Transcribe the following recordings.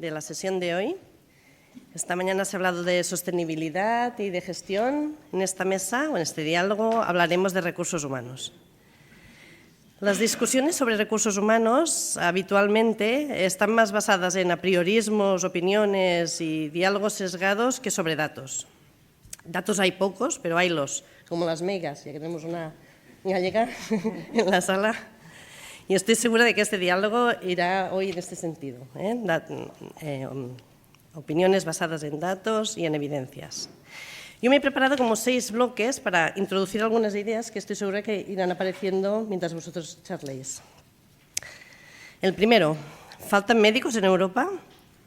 de la sesión de hoy. Esta mañana se ha hablado de sostenibilidad y de gestión. En esta mesa o en este diálogo hablaremos de recursos humanos. Las discusiones sobre recursos humanos habitualmente están más basadas en apriorismos, opiniones y diálogos sesgados que sobre datos. Datos hay pocos, pero haylos, como las megas, ya que tenemos una gallega en la sala. Y estoy segura de que este diálogo irá hoy en este sentido, opiniones basadas en datos y en evidencias. Yo me he preparado como 6 bloques para introducir algunas ideas que estoy segura que irán apareciendo mientras vosotros charléis. El primero, ¿faltan médicos en Europa?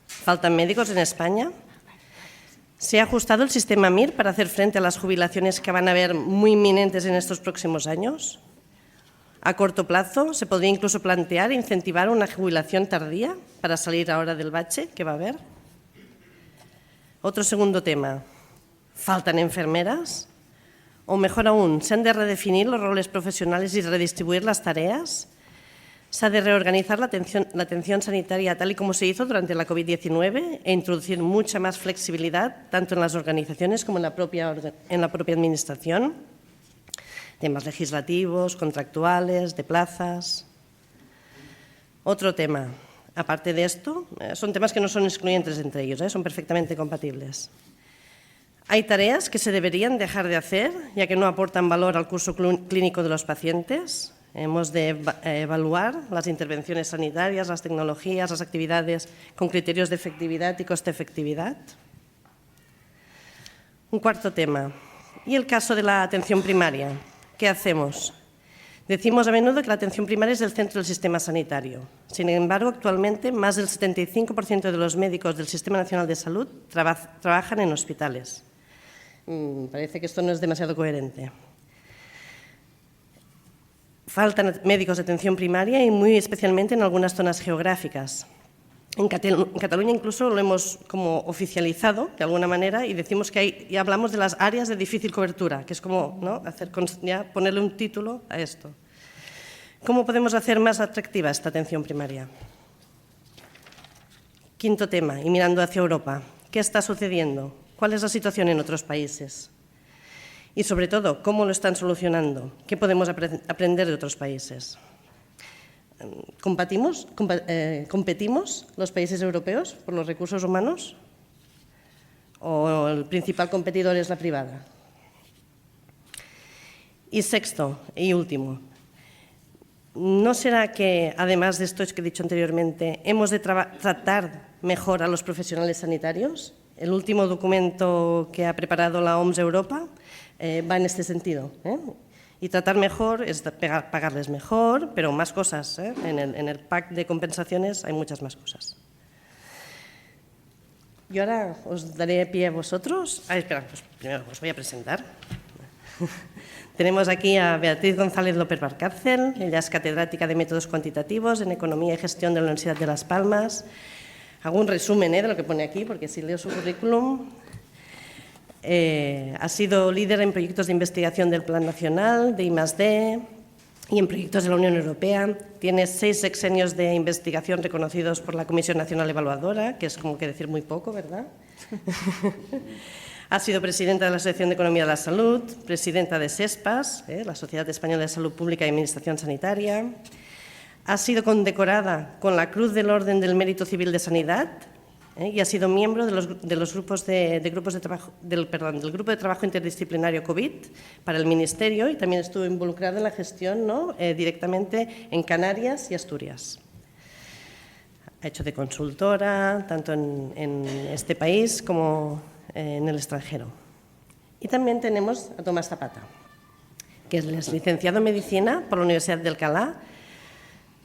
¿Faltan médicos en España? ¿Se ha ajustado el sistema MIR para hacer frente a las jubilaciones que van a haber muy inminentes en estos próximos años? A corto plazo, ¿se podría incluso plantear incentivar una jubilación tardía para salir ahora del bache que va a haber? Otro segundo tema. ¿Faltan enfermeras? O mejor aún, ¿se han de redefinir los roles profesionales y redistribuir las tareas? ¿Se ha de reorganizar la atención sanitaria tal y como se hizo durante la COVID-19 e introducir mucha más flexibilidad tanto en las organizaciones como en la propia administración? Temas legislativos, contractuales, de plazas. Otro tema. Aparte de esto, son temas que no son excluyentes entre ellos, son perfectamente compatibles. Hay tareas que se deberían dejar de hacer, ya que no aportan valor al curso clínico de los pacientes. Hemos de evaluar las intervenciones sanitarias, las tecnologías, las actividades con criterios de efectividad y coste-efectividad. Un cuarto tema. ¿Y el caso de la atención primaria? ¿Qué hacemos? Decimos a menudo que la atención primaria es el centro del sistema sanitario. Sin embargo, actualmente, más del 75% de los médicos del Sistema Nacional de Salud trabajan en hospitales. Parece que esto no es demasiado coherente. Faltan médicos de atención primaria y muy especialmente en algunas zonas geográficas. En Cataluña incluso lo hemos como oficializado de alguna manera y decimos que ya hablamos de las áreas de difícil cobertura, que es como ponerle un título a esto. ¿Cómo podemos hacer más atractiva esta atención primaria? Quinto tema, y mirando hacia Europa, ¿qué está sucediendo? ¿Cuál es la situación en otros países? Y sobre todo, ¿cómo lo están solucionando? ¿Qué podemos aprender de otros países? ¿Competimos los países europeos por los recursos humanos? ¿O el principal competidor es la privada? Y sexto y último, ¿no será que, además de esto que he dicho anteriormente, hemos de tratar mejor a los profesionales sanitarios? El último documento que ha preparado la OMS Europa va en este sentido. Y tratar mejor es pagarles mejor, pero más cosas. En el pack de compensaciones hay muchas más cosas. Yo ahora os daré pie a vosotros. Espera, pues primero os voy a presentar. Tenemos aquí a Beatriz González López Valcárcel. Ella es catedrática de métodos cuantitativos en Economía y Gestión de la Universidad de Las Palmas. Hago un resumen de lo que pone aquí, porque si leo su currículum... ha sido líder en proyectos de investigación del Plan Nacional, de I+D y en proyectos de la Unión Europea. Tiene 6 sexenios de investigación reconocidos por la Comisión Nacional Evaluadora, que es como que decir muy poco, ¿verdad? Ha sido presidenta de la Asociación de Economía de la Salud, presidenta de SESPAS, la Sociedad Española de Salud Pública y Administración Sanitaria. Ha sido condecorada con la Cruz del Orden del Mérito Civil de Sanidad, y ha sido miembro del grupo de trabajo interdisciplinario COVID para el Ministerio y también estuvo involucrado en la gestión directamente en Canarias y Asturias. Ha hecho de consultora tanto en este país como en el extranjero. Y también tenemos a Tomás Zapata, que es licenciado en Medicina por la Universidad de Alcalá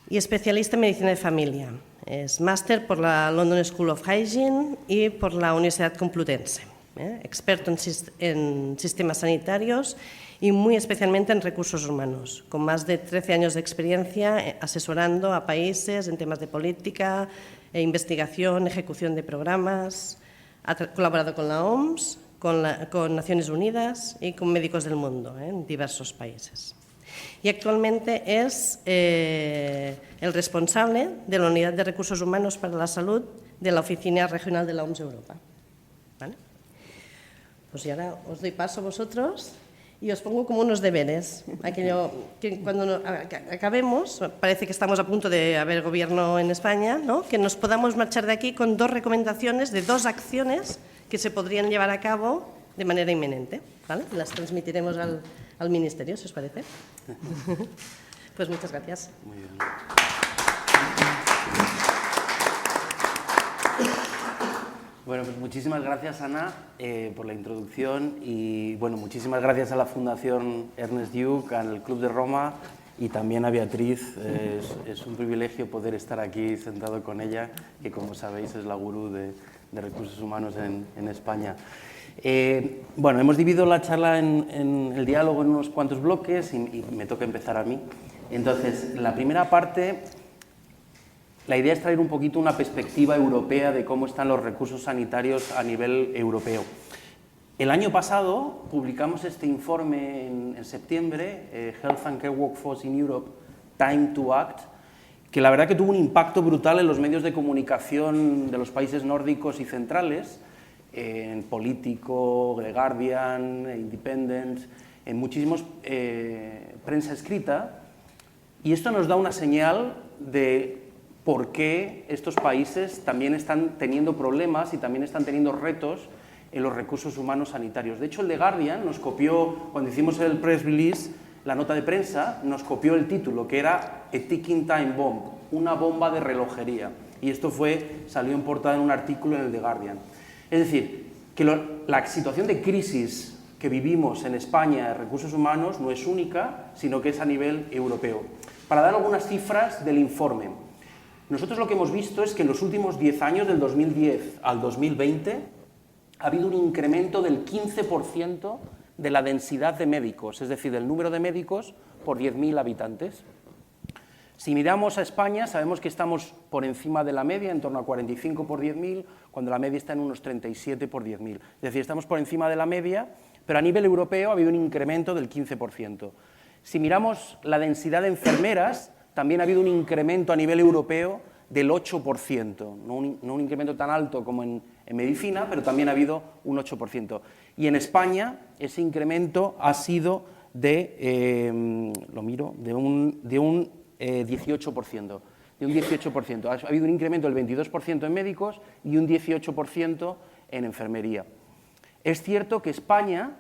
y especialista en Medicina de Familia. Es máster por la London School of Hygiene y por la Universidad Complutense. Experto en sistemas sanitarios y muy especialmente en recursos humanos, con más de 13 años de experiencia asesorando a países en temas de política, investigación, ejecución de programas. Ha colaborado con la OMS, con Naciones Unidas y con médicos del mundo en diversos países. Y actualmente es el responsable de la Unidad de Recursos Humanos para la Salud de la Oficina Regional de la OMS Europa. ¿Vale? Pues y ahora os doy paso a vosotros y os pongo como unos deberes. Aquello que cuando acabemos, parece que estamos a punto de haber gobierno en España, ¿no? Que nos podamos marchar de aquí con 2 recomendaciones de 2 acciones que se podrían llevar a cabo de manera inminente. ¿Vale? Las transmitiremos al Ministerio, si os parece. Pues muchas gracias. Muy bien. Bueno, pues muchísimas gracias, Ana, por la introducción y, bueno, muchísimas gracias a la Fundación Ernest Lluch, al Club de Roma y también a Beatriz. Es un privilegio poder estar aquí sentado con ella, que, como sabéis, es la gurú de recursos humanos en España. Bueno, hemos dividido la charla en el diálogo en unos cuantos bloques y me toca empezar a mí. Entonces, la primera parte, la idea es traer un poquito una perspectiva europea de cómo están los recursos sanitarios a nivel europeo. El año pasado publicamos este informe en septiembre, Health and Care Workforce in Europe, Time to Act, que la verdad que tuvo un impacto brutal en los medios de comunicación de los países nórdicos y centrales, en Político, The Guardian, Independent, en muchísimos prensa escrita, y esto nos da una señal de por qué estos países también están teniendo problemas y también están teniendo retos en los recursos humanos sanitarios. De hecho, el The Guardian nos copió, cuando hicimos el press release, la nota de prensa, nos copió el título, que era A Ticking Time Bomb, una bomba de relojería. Y esto salió en portada en un artículo en el The Guardian. Es decir, que la situación de crisis que vivimos en España de recursos humanos no es única, sino que es a nivel europeo. Para dar algunas cifras del informe, nosotros lo que hemos visto es que en los últimos 10 años, del 2010 al 2020, ha habido un incremento del 15% de la densidad de médicos, es decir, del número de médicos por 10.000 habitantes. Si miramos a España, sabemos que estamos por encima de la media, en torno a 45 por 10.000, cuando la media está en unos 37 por 10.000. Es decir, estamos por encima de la media, pero a nivel europeo ha habido un incremento del 15%. Si miramos la densidad de enfermeras, también ha habido un incremento a nivel europeo del 8%, no un incremento tan alto como en medicina, pero también ha habido un 8%. Y en España ese incremento ha sido de un 18%. De un 18%. Ha habido un incremento del 22% en médicos y un 18% en enfermería. Es cierto que España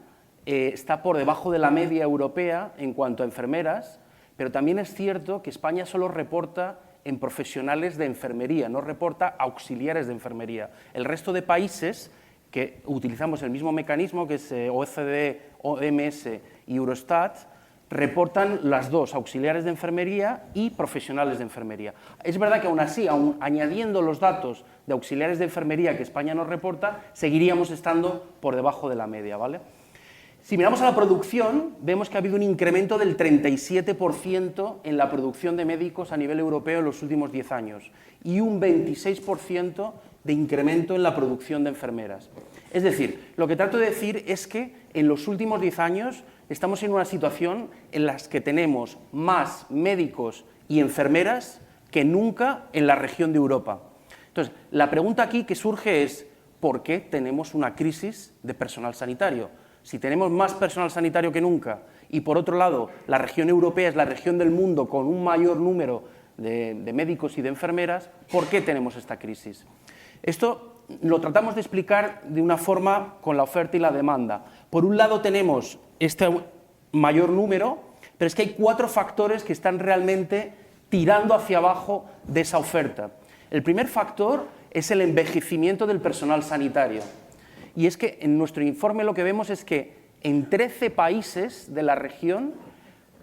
está por debajo de la media europea en cuanto a enfermeras, pero también es cierto que España solo reporta en profesionales de enfermería, no reporta auxiliares de enfermería. El resto de países que utilizamos el mismo mecanismo, que es OECD, OMS y Eurostat, reportan las dos, auxiliares de enfermería y profesionales de enfermería. Es verdad que aún así, aún añadiendo los datos de auxiliares de enfermería que España nos reporta, seguiríamos estando por debajo de la media, ¿vale? Si miramos a la producción, vemos que ha habido un incremento del 37% en la producción de médicos a nivel europeo en los últimos 10 años y un 26% de incremento en la producción de enfermeras. Es decir, lo que trato de decir es que en los últimos 10 años estamos en una situación en la que tenemos más médicos y enfermeras que nunca en la región de Europa. Entonces, la pregunta aquí que surge es, ¿por qué tenemos una crisis de personal sanitario? Si tenemos más personal sanitario que nunca y, por otro lado, la región europea es la región del mundo con un mayor número de médicos y de enfermeras, ¿por qué tenemos esta crisis? Esto lo tratamos de explicar de una forma con la oferta y la demanda. Por un lado tenemos este mayor número, pero es que hay 4 factores que están realmente tirando hacia abajo de esa oferta. El primer factor es el envejecimiento del personal sanitario. Y es que en nuestro informe lo que vemos es que en 13 países de la región,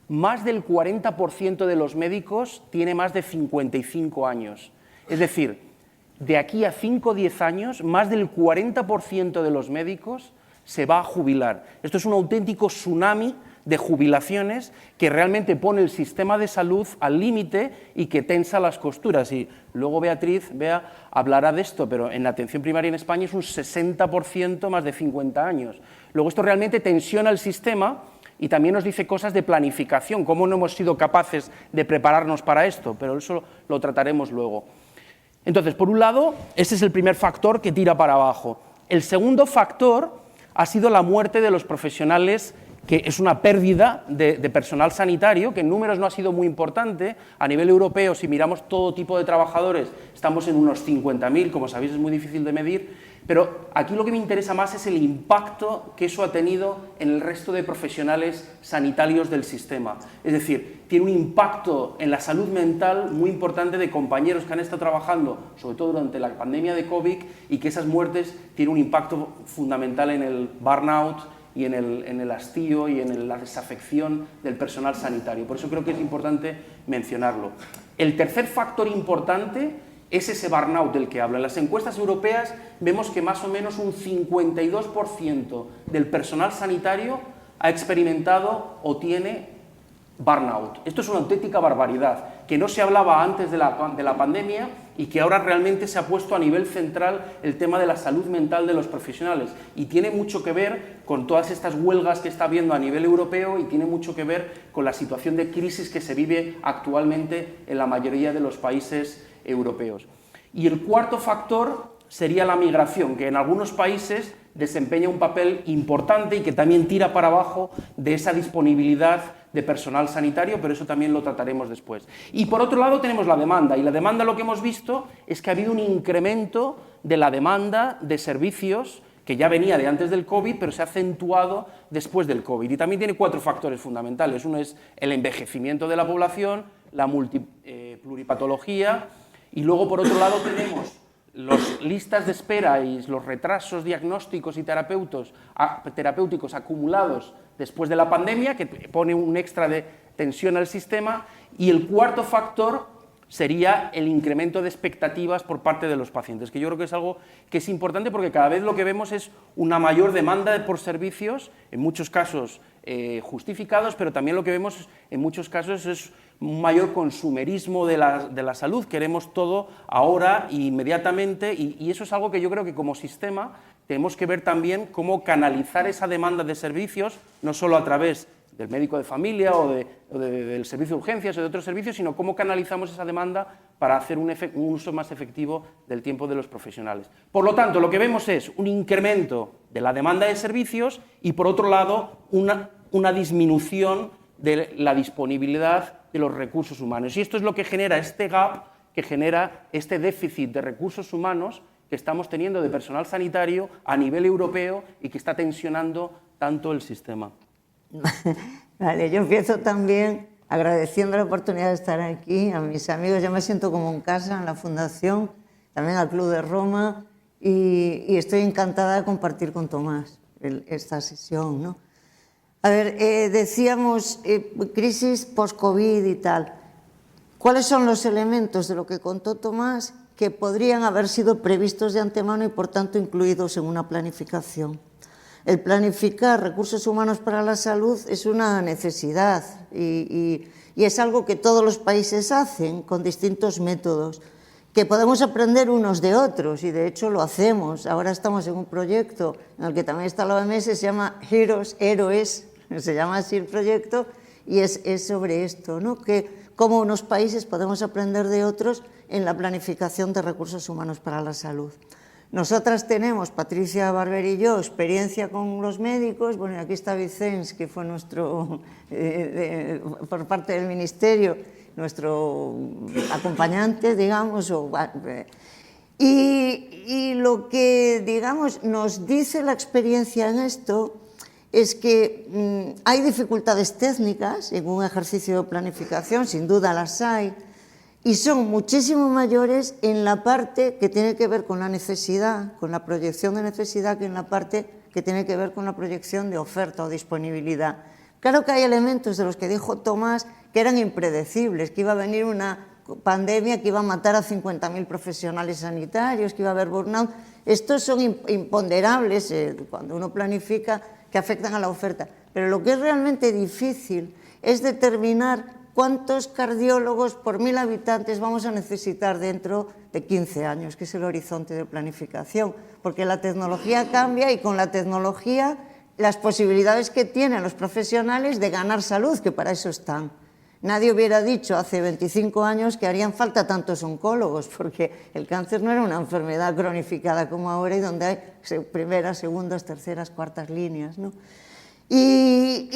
más del 40% de los médicos tiene más de 55 años. Es decir, de aquí a 5 o 10 años, más del 40% de los médicos se va a jubilar. Esto es un auténtico tsunami de jubilaciones que realmente pone el sistema de salud al límite y que tensa las costuras. Y luego Beatriz, hablará de esto, pero en la atención primaria en España es un 60% más de 50 años. Luego esto realmente tensiona el sistema y también nos dice cosas de planificación, cómo no hemos sido capaces de prepararnos para esto, pero eso lo trataremos luego. Entonces, por un lado, ese es el primer factor que tira para abajo. El segundo factor ha sido la muerte de los profesionales, que es una pérdida de personal sanitario, que en números no ha sido muy importante. A nivel europeo, si miramos todo tipo de trabajadores, estamos en unos 50.000, como sabéis es muy difícil de medir, pero aquí lo que me interesa más es el impacto que eso ha tenido en el resto de profesionales sanitarios del sistema. Es decir, tiene un impacto en la salud mental muy importante de compañeros que han estado trabajando, sobre todo durante la pandemia de COVID, y que esas muertes tienen un impacto fundamental en el burnout y en el hastío y en la desafección del personal sanitario. Por eso creo que es importante mencionarlo. El tercer factor importante es ese burnout del que hablo. En las encuestas europeas vemos que más o menos un 52% del personal sanitario ha experimentado o tiene burnout. Esto es una auténtica barbaridad, que no se hablaba antes de la pandemia y que ahora realmente se ha puesto a nivel central el tema de la salud mental de los profesionales. Y tiene mucho que ver con todas estas huelgas que está habiendo a nivel europeo y tiene mucho que ver con la situación de crisis que se vive actualmente en la mayoría de los países europeos. Y el cuarto factor sería la migración, que en algunos países desempeña un papel importante y que también tira para abajo de esa disponibilidad de personal sanitario, pero eso también lo trataremos después. Y por otro lado tenemos la demanda, y la demanda lo que hemos visto es que ha habido un incremento de la demanda de servicios que ya venía de antes del COVID, pero se ha acentuado después del COVID. Y también tiene 4 factores fundamentales. Uno es el envejecimiento de la población, la pluripatología, y luego por otro lado tenemos las listas de espera y los retrasos diagnósticos y terapéuticos acumulados después de la pandemia, que pone un extra de tensión al sistema, y el cuarto factor sería el incremento de expectativas por parte de los pacientes, que yo creo que es algo que es importante porque cada vez lo que vemos es una mayor demanda por servicios, en muchos casos justificados, pero también lo que vemos en muchos casos es un mayor consumerismo de la salud. Queremos todo ahora, inmediatamente, y eso es algo que yo creo que como sistema tenemos que ver también cómo canalizar esa demanda de servicios, no solo a través del médico de familia o del servicio de urgencias o de otros servicios, sino cómo canalizamos esa demanda para hacer un uso más efectivo del tiempo de los profesionales. Por lo tanto, lo que vemos es un incremento de la demanda de servicios y, por otro lado, una disminución de la disponibilidad de los recursos humanos. Y esto es lo que genera este gap, que genera este déficit de recursos humanos que estamos teniendo de personal sanitario a nivel europeo y que está tensionando tanto el sistema. Vale, yo empiezo también agradeciendo la oportunidad de estar aquí, a mis amigos, yo me siento como en casa en la Fundación, también al Club de Roma, y estoy encantada de compartir con Tomás esta sesión, ¿no? A ver, decíamos crisis post-COVID y tal. ¿Cuáles son los elementos de lo que contó Tomás que podrían haber sido previstos de antemano y, por tanto, incluidos en una planificación? El planificar recursos humanos para la salud es una necesidad y es algo que todos los países hacen con distintos métodos, que podemos aprender unos de otros y de hecho lo hacemos. Ahora estamos en un proyecto en el que también está la OMS, se llama Héroes, se llama así el proyecto y es sobre esto, ¿no? Que cómo unos países podemos aprender de otros en la planificación de recursos humanos para la salud. Nosotras tenemos, Patricia Barber y yo, experiencia con los médicos. Bueno, aquí está Vicens, que fue nuestro, por parte del Ministerio, nuestro acompañante, digamos. Y lo que, digamos, nos dice la experiencia en esto es que hay dificultades técnicas en un ejercicio de planificación, sin duda las hay, y son muchísimo mayores en la parte que tiene que ver con la necesidad, con la proyección de necesidad, que en la parte que tiene que ver con la proyección de oferta o disponibilidad. Claro que hay elementos de los que dijo Tomás que eran impredecibles, que iba a venir una pandemia que iba a matar a 50.000 profesionales sanitarios, que iba a haber burnout. Estos son imponderables cuando uno planifica, que afectan a la oferta. Pero lo que es realmente difícil es determinar cuántos cardiólogos por 1.000 habitantes vamos a necesitar dentro de 15 años, que es el horizonte de planificación, porque la tecnología cambia y con la tecnología las posibilidades que tienen los profesionales de ganar salud, que para eso están. Nadie hubiera dicho hace 25 años que harían falta tantos oncólogos, porque el cáncer no era una enfermedad cronificada como ahora y donde hay primeras, segundas, terceras, cuartas líneas, ¿no? Y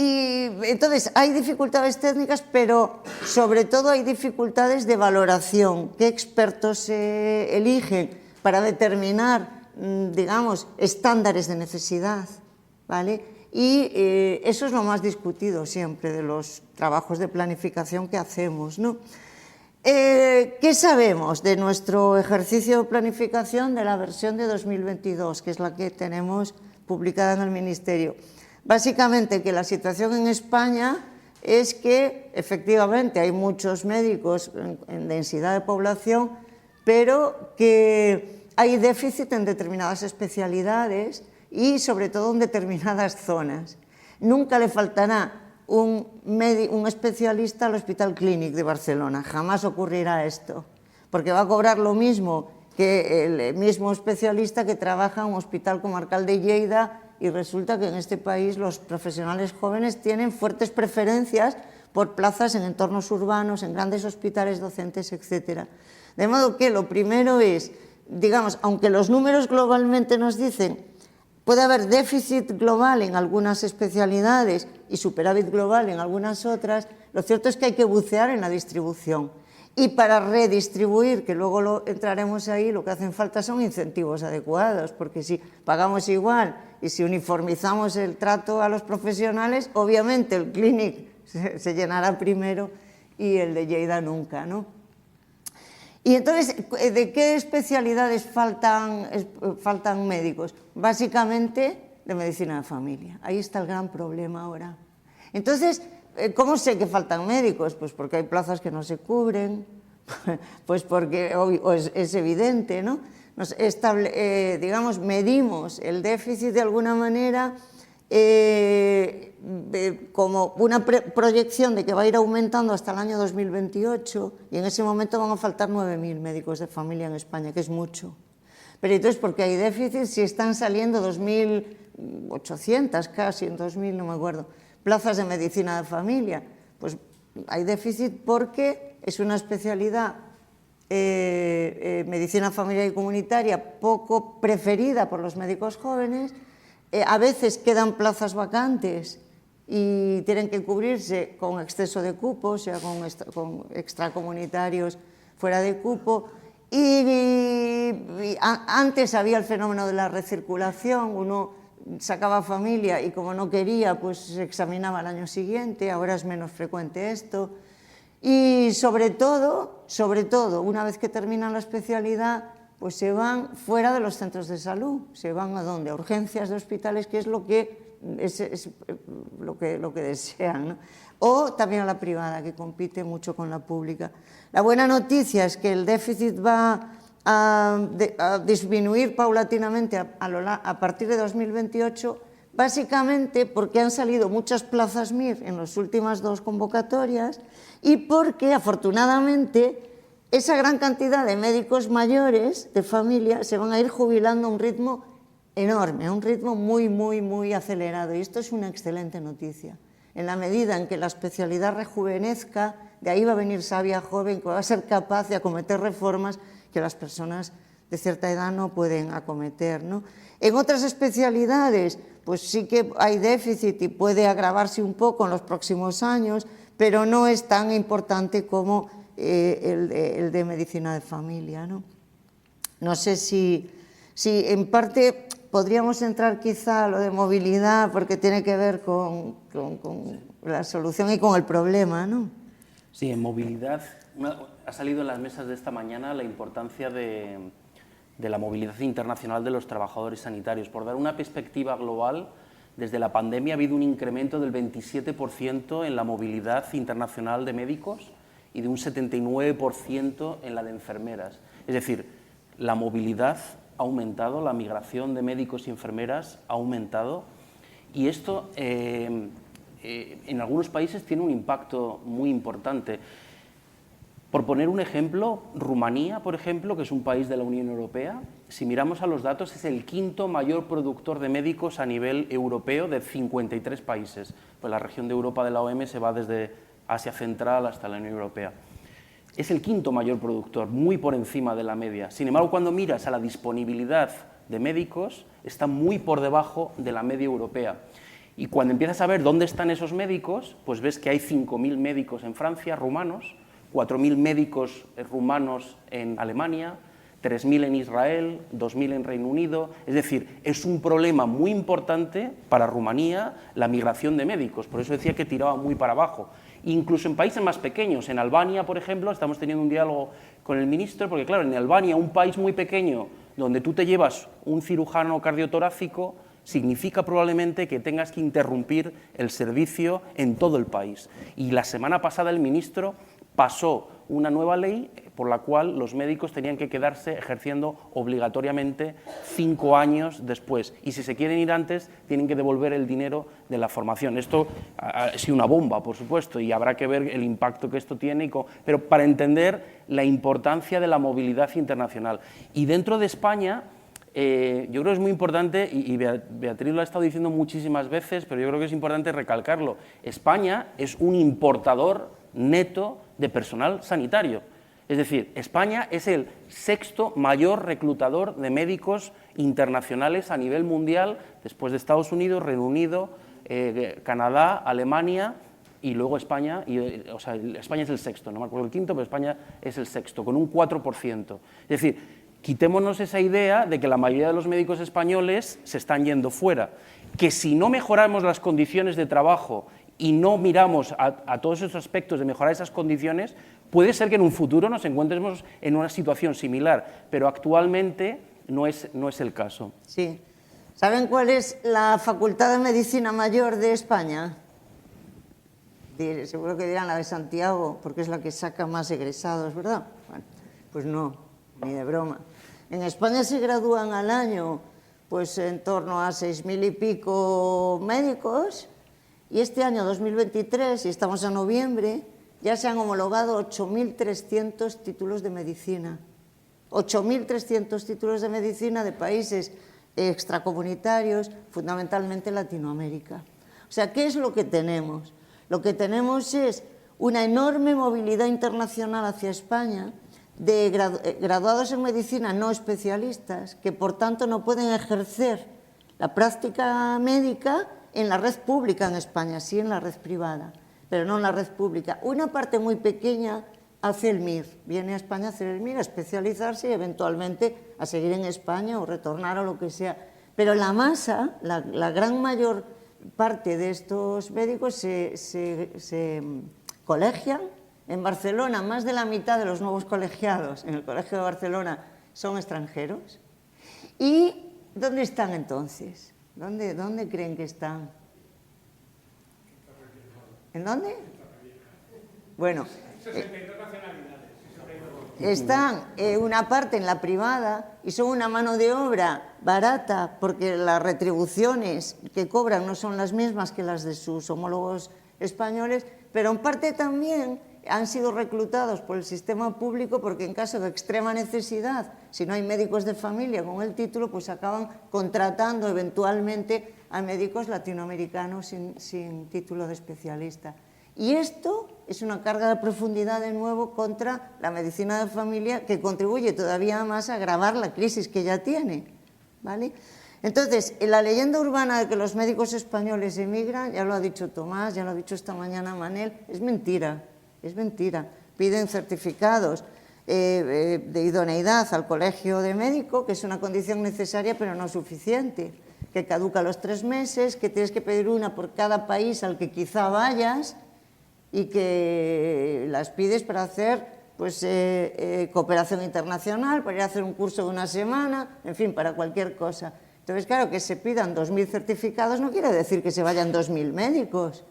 entonces hay dificultades técnicas, pero sobre todo hay dificultades de valoración. ¿Qué expertos se eligen para determinar, digamos, estándares de necesidad? ¿Vale? Y eso es lo más discutido siempre de los trabajos de planificación que hacemos, ¿no? ¿Qué sabemos de nuestro ejercicio de planificación de la versión de 2022, que es la que tenemos publicada en el Ministerio? Básicamente que la situación en España es que efectivamente hay muchos médicos en densidad de población, pero que hay déficit en determinadas especialidades y sobre todo en determinadas zonas. Nunca le faltará un especialista al Hospital Clínic de Barcelona, jamás ocurrirá esto, porque va a cobrar lo mismo que el mismo especialista que trabaja en un hospital comarcal de Lleida, y resulta que en este país los profesionales jóvenes tienen fuertes preferencias por plazas en entornos urbanos, en grandes hospitales docentes, etc. De modo que lo primero es, digamos, aunque los números globalmente nos dicen puede haber déficit global en algunas especialidades y superávit global en algunas otras, lo cierto es que hay que bucear en la distribución. Y para redistribuir, que luego entraremos ahí, lo que hacen falta son incentivos adecuados, porque si pagamos igual y si uniformizamos el trato a los profesionales, obviamente el Clínic se llenará primero y el de Lleida nunca, ¿no? Y entonces, ¿de qué especialidades faltan médicos? Básicamente de medicina de familia. Ahí está el gran problema ahora. Entonces, ¿cómo sé que faltan médicos? Pues porque hay plazas que no se cubren, pues porque es evidente, ¿no? Digamos, medimos el déficit de alguna manera como una proyección de que va a ir aumentando hasta el año 2028 y en ese momento van a faltar 9.000 médicos de familia en España, que es mucho. Pero entonces, porque hay déficit, si están saliendo 2.800 casi, en 2.000 no me acuerdo, plazas de medicina de familia, pues hay déficit porque es una especialidad, medicina familiar y comunitaria, poco preferida por los médicos jóvenes. A veces quedan plazas vacantes y tienen que cubrirse con exceso de cupo, o sea, con extracomunitarios fuera de cupo. Y antes había el fenómeno de la recirculación, uno sacaba familia y como no quería, pues se examinaba al año siguiente, ahora es menos frecuente esto. Y sobre todo, una vez que terminan la especialidad, pues se van fuera de los centros de salud, se van a ¿dónde? A urgencias de hospitales, que es lo que desean, ¿no? O también a la privada, que compite mucho con la pública. La buena noticia es que el déficit va a disminuir paulatinamente a partir de 2028, básicamente porque han salido muchas plazas MIR en las últimas 2 convocatorias y porque, afortunadamente, esa gran cantidad de médicos mayores de familia se van a ir jubilando a un ritmo enorme, a un ritmo muy, muy, muy acelerado. Y esto es una excelente noticia. En la medida en que la especialidad rejuvenezca, de ahí va a venir savia joven que va a ser capaz de acometer reformas que las personas de cierta edad no pueden acometer, ¿no? En otras especialidades, pues sí que hay déficit y puede agravarse un poco en los próximos años, pero no es tan importante como el de medicina de familia, ¿no? No sé si en parte podríamos entrar quizá a lo de movilidad, porque tiene que ver con la solución y con el problema, ¿no? Sí, en movilidad ha salido en las mesas de esta mañana la importancia de la movilidad internacional de los trabajadores sanitarios. Por dar una perspectiva global, desde la pandemia ha habido un incremento del 27% en la movilidad internacional de médicos y de un 79% en la de enfermeras. Es decir, la movilidad ha aumentado, la migración de médicos y enfermeras ha aumentado y esto en algunos países tiene un impacto muy importante. Por poner un ejemplo, Rumanía, por ejemplo, que es un país de la Unión Europea, si miramos a los datos, es el 5º mayor productor de médicos a nivel europeo de 53 países. Pues la región de Europa de la OMS va desde Asia Central hasta la Unión Europea. Es el quinto mayor productor, muy por encima de la media. Sin embargo, cuando miras a la disponibilidad de médicos, está muy por debajo de la media europea. Y cuando empiezas a ver dónde están esos médicos, pues ves que hay 5.000 médicos en Francia, rumanos, 4.000 médicos rumanos en Alemania, 3.000 en Israel, 2.000 en Reino Unido. Es decir, es un problema muy importante para Rumanía la migración de médicos. Por eso decía que tiraba muy para abajo. Incluso en países más pequeños, en Albania, por ejemplo, estamos teniendo un diálogo con el ministro, porque claro, en Albania, un país muy pequeño, donde tú te llevas un cirujano cardiotorácico, significa probablemente que tengas que interrumpir el servicio en todo el país. Y la semana pasada el ministro pasó una nueva ley por la cual los médicos tenían que quedarse ejerciendo obligatoriamente 5 años después. Y si se quieren ir antes, tienen que devolver el dinero de la formación. Esto ha sido una bomba, por supuesto, y habrá que ver el impacto que esto tiene, pero para entender la importancia de la movilidad internacional. Y dentro de España, yo creo que es muy importante, y Beatriz lo ha estado diciendo muchísimas veces, pero yo creo que es importante recalcarlo, España es un importador neto de personal sanitario. Es decir, España es el sexto mayor reclutador de médicos internacionales a nivel mundial, después de Estados Unidos, Reino Unido, Canadá, Alemania y luego España. O sea, España es el sexto, no me acuerdo el quinto, pero España es el sexto, con un 4%. Es decir, quitémonos esa idea de que la mayoría de los médicos españoles se están yendo fuera, que si no mejoramos las condiciones de trabajo y no miramos a todos esos aspectos de mejorar esas condiciones, puede ser que en un futuro nos encontremos en una situación similar, pero actualmente no es el caso. Sí. ¿Saben cuál es la Facultad de Medicina Mayor de España? Seguro que dirán la de Santiago, porque es la que saca más egresados, ¿verdad? Bueno, pues no, ni de broma. En España se gradúan al año pues en torno a 6.000 y pico médicos, y este año 2023, y estamos en noviembre, ya se han homologado 8.300 títulos de medicina. 8.300 títulos de medicina de países extracomunitarios, fundamentalmente Latinoamérica. O sea, ¿qué es lo que tenemos? Lo que tenemos es una enorme movilidad internacional hacia España de graduados en medicina no especialistas, que por tanto no pueden ejercer la práctica médica en la red pública en España, sí en la red privada, pero no en la red pública. Una parte muy pequeña hace el MIR, viene a España a hacer el MIR, a especializarse y eventualmente a seguir en España o retornar o lo que sea. Pero la masa, la gran mayor parte de estos médicos se colegian. En Barcelona, más de la mitad de los nuevos colegiados en el Colegio de Barcelona son extranjeros. ¿Y dónde están entonces? ¿Dónde creen que están? ¿En dónde? Bueno, están una parte en la privada y son una mano de obra barata porque las retribuciones que cobran no son las mismas que las de sus homólogos españoles, pero en parte también han sido reclutados por el sistema público porque en caso de extrema necesidad, si no hay médicos de familia con el título, pues acaban contratando eventualmente a médicos latinoamericanos sin título de especialista. Y esto es una carga de profundidad de nuevo contra la medicina de familia que contribuye todavía más a agravar la crisis que ya tiene, ¿vale? Entonces, la leyenda urbana de que los médicos españoles emigran, ya lo ha dicho Tomás, ya lo ha dicho esta mañana Manel, es mentira. Es mentira. Piden certificados de idoneidad al colegio de médico, que es una condición necesaria pero no suficiente, que caduca a los 3 meses, que tienes que pedir una por cada país al que quizá vayas y que las pides para hacer pues, cooperación internacional, para ir a hacer un curso de una semana, en fin, para cualquier cosa. Entonces, claro, que se pidan 2.000 certificados no quiere decir que se vayan 2.000 médicos,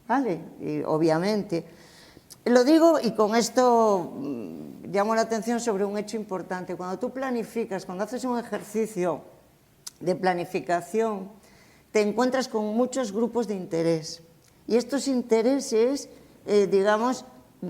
¿vale? Y, obviamente. Lo digo y con esto llamo la atención sobre un hecho importante. Cuando tú planificas, cuando haces un ejercicio de planificación, te encuentras con muchos grupos de interés. Y estos intereses, digamos,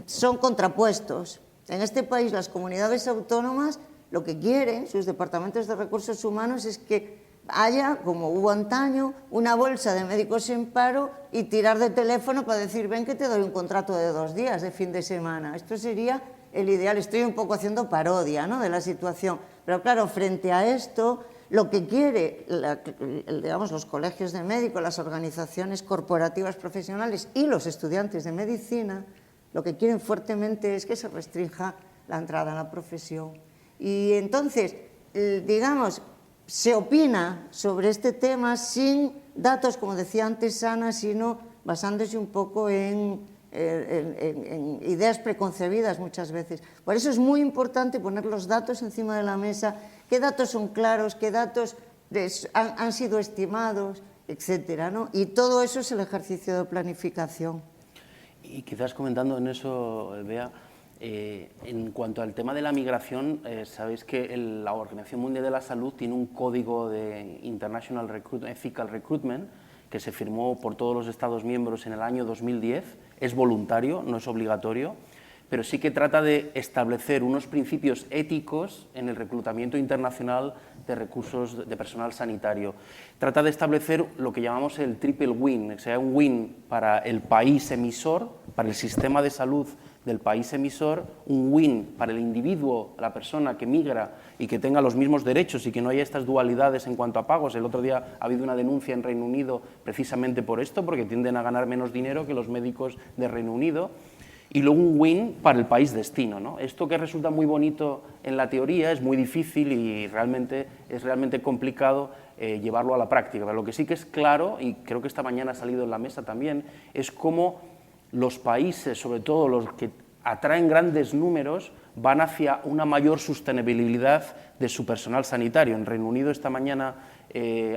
son contrapuestos. En este país las comunidades autónomas lo que quieren, sus departamentos de recursos humanos, es que haya, como hubo antaño, una bolsa de médicos en paro y tirar de teléfono para decir, ven que te doy un contrato de 2 días de fin de semana. Esto sería el ideal. Estoy un poco haciendo parodia, ¿no?, de la situación. Pero claro, frente a esto, lo que quiere, digamos, los colegios de médicos, las organizaciones corporativas profesionales y los estudiantes de medicina, lo que quieren fuertemente es que se restrinja la entrada a la profesión. Y entonces, digamos, se opina sobre este tema sin datos, como decía antes Ana, sino basándose un poco en ideas preconcebidas muchas veces. Por eso es muy importante poner los datos encima de la mesa, qué datos son claros, qué datos han sido estimados, etcétera, ¿no? Y todo eso es el ejercicio de planificación. Y quizás comentando en eso, Bea, en cuanto al tema de la migración, sabéis que la Organización Mundial de la Salud tiene un código de International Ethical Recruitment que se firmó por todos los Estados miembros en el año 2010. Es voluntario, no es obligatorio, pero sí que trata de establecer unos principios éticos en el reclutamiento internacional de recursos de personal sanitario. Trata de establecer lo que llamamos el triple win, o sea, un win para el país emisor, para el sistema de salud del país emisor, un win para el individuo, la persona que migra y que tenga los mismos derechos y que no haya estas dualidades en cuanto a pagos. El otro día ha habido una denuncia en Reino Unido precisamente por esto, porque tienden a ganar menos dinero que los médicos de Reino Unido. Y luego un win para el país destino, ¿no? Esto que resulta muy bonito en la teoría es muy difícil y es realmente complicado llevarlo a la práctica. Pero lo que sí que es claro, y creo que esta mañana ha salido en la mesa también, es cómo los países, sobre todo los que atraen grandes números, van hacia una mayor sostenibilidad de su personal sanitario. En Reino Unido esta mañana,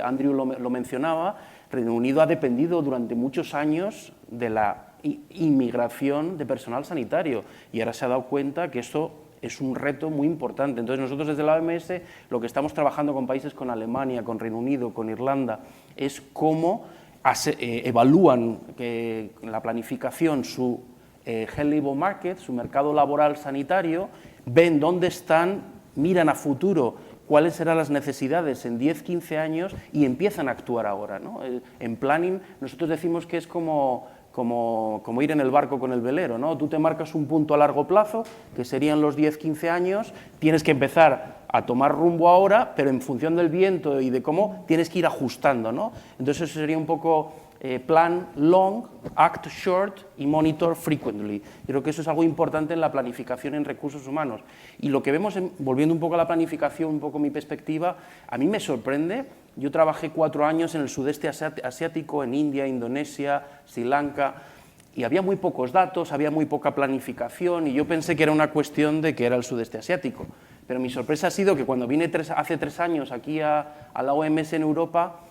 Andrew lo mencionaba, Reino Unido ha dependido durante muchos años de la inmigración de personal sanitario y ahora se ha dado cuenta que esto es un reto muy importante. Entonces nosotros desde la OMS lo que estamos trabajando con países, con Alemania, con Reino Unido, con Irlanda, es cómo evalúan la planificación su health labor market, su mercado laboral sanitario, ven dónde están, miran a futuro cuáles serán las necesidades en 10, 15 años y empiezan a actuar ahora, ¿no? En planning nosotros decimos que es como ir en el barco con el velero, ¿no? Tú te marcas un punto a largo plazo, que serían los 10, 15 años, tienes que empezar a tomar rumbo ahora, pero en función del viento y de cómo, tienes que ir ajustando, ¿no? Entonces eso sería un poco plan long, act short y monitor frequently. Yo creo que eso es algo importante en la planificación en recursos humanos. Y lo que vemos, volviendo un poco a la planificación, un poco mi perspectiva, a mí me sorprende. Yo trabajé 4 años en el sudeste asiático, en India, Indonesia, Sri Lanka, y había muy pocos datos, había muy poca planificación, y yo pensé que era una cuestión de que era el sudeste asiático. Pero mi sorpresa ha sido que cuando vine hace 3 años aquí a la OMS en Europa,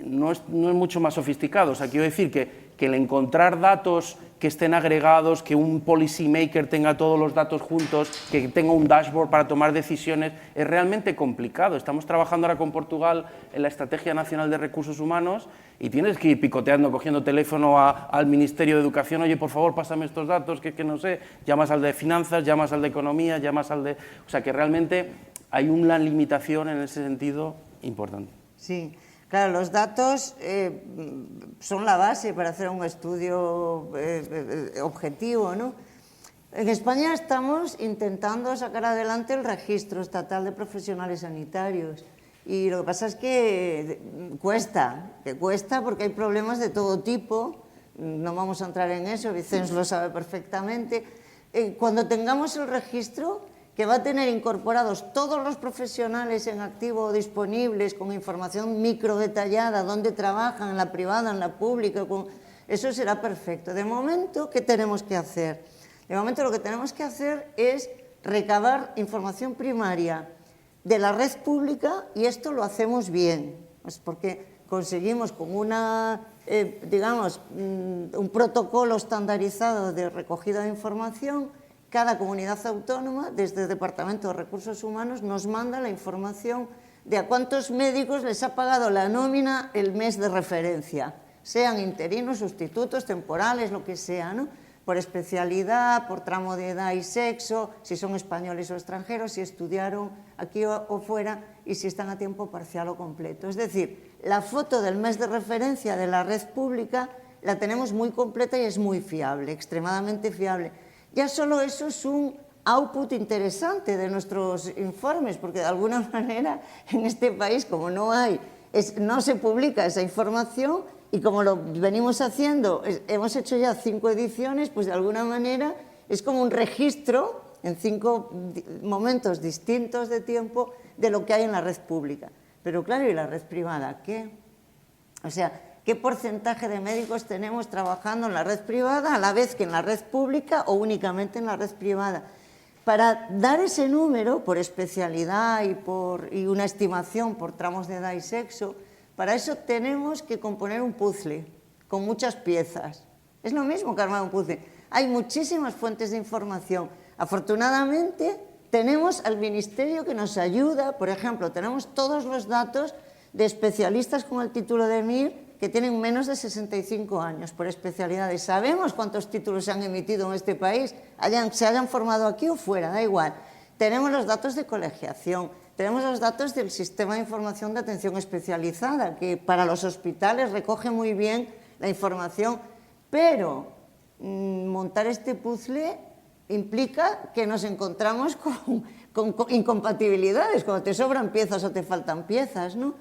no es mucho más sofisticado. O sea, quiero decir que el encontrar datos que estén agregados, que un policy maker tenga todos los datos juntos, que tenga un dashboard para tomar decisiones, es realmente complicado. Estamos trabajando ahora con Portugal en la Estrategia Nacional de Recursos Humanos y tienes que ir picoteando, cogiendo teléfono al Ministerio de Educación, oye, por favor, pásame estos datos, que no sé, llamas al de Finanzas, llamas al de Economía, llamas al de... O sea, que realmente hay una limitación en ese sentido importante. Sí. Claro, los datos son la base para hacer un estudio objetivo, ¿no? En España estamos intentando sacar adelante el registro estatal de profesionales sanitarios y lo que pasa es que cuesta porque hay problemas de todo tipo, no vamos a entrar en eso, Vicens lo sabe perfectamente. Cuando tengamos el registro, que va a tener incorporados todos los profesionales en activo disponibles, con información micro detallada, dónde trabajan, en la privada, en la pública, eso será perfecto. De momento, ¿qué tenemos que hacer? De momento lo que tenemos que hacer es recabar información primaria de la red pública y esto lo hacemos bien, pues porque conseguimos con digamos, un protocolo estandarizado de recogida de información. Cada comunidad autónoma, desde el Departamento de Recursos Humanos, nos manda la información de a cuántos médicos les ha pagado la nómina el mes de referencia, sean interinos, sustitutos, temporales, lo que sea, ¿no? por especialidad, por tramo de edad y sexo, si son españoles o extranjeros, si estudiaron aquí o fuera y si están a tiempo parcial o completo. Es decir, la foto del mes de referencia de la red pública la tenemos muy completa y es muy fiable, extremadamente fiable. Ya solo eso es un output interesante de nuestros informes, porque de alguna manera en este país, como no se publica esa información, y como lo venimos haciendo, hemos hecho ya 5 ediciones, pues de alguna manera es como un registro en 5 momentos distintos de tiempo de lo que hay en la red pública. Pero claro, ¿y la red privada qué? O sea, ¿qué porcentaje de médicos tenemos trabajando en la red privada a la vez que en la red pública o únicamente en la red privada? Para dar ese número por especialidad y una estimación por tramos de edad y sexo, para eso tenemos que componer un puzzle con muchas piezas. Es lo mismo que armar un puzzle. Hay muchísimas fuentes de información. Afortunadamente, tenemos al Ministerio que nos ayuda. Por ejemplo, tenemos todos los datos de especialistas con el título de MIR que tienen menos de 65 años por especialidades. Sabemos cuántos títulos se han emitido en este país, se hayan formado aquí o fuera, da igual. Tenemos los datos de colegiación, tenemos los datos del Sistema de Información de Atención Especializada, que para los hospitales recoge muy bien la información, pero montar este puzzle implica que nos encontramos con incompatibilidades, cuando te sobran piezas o te faltan piezas, ¿no?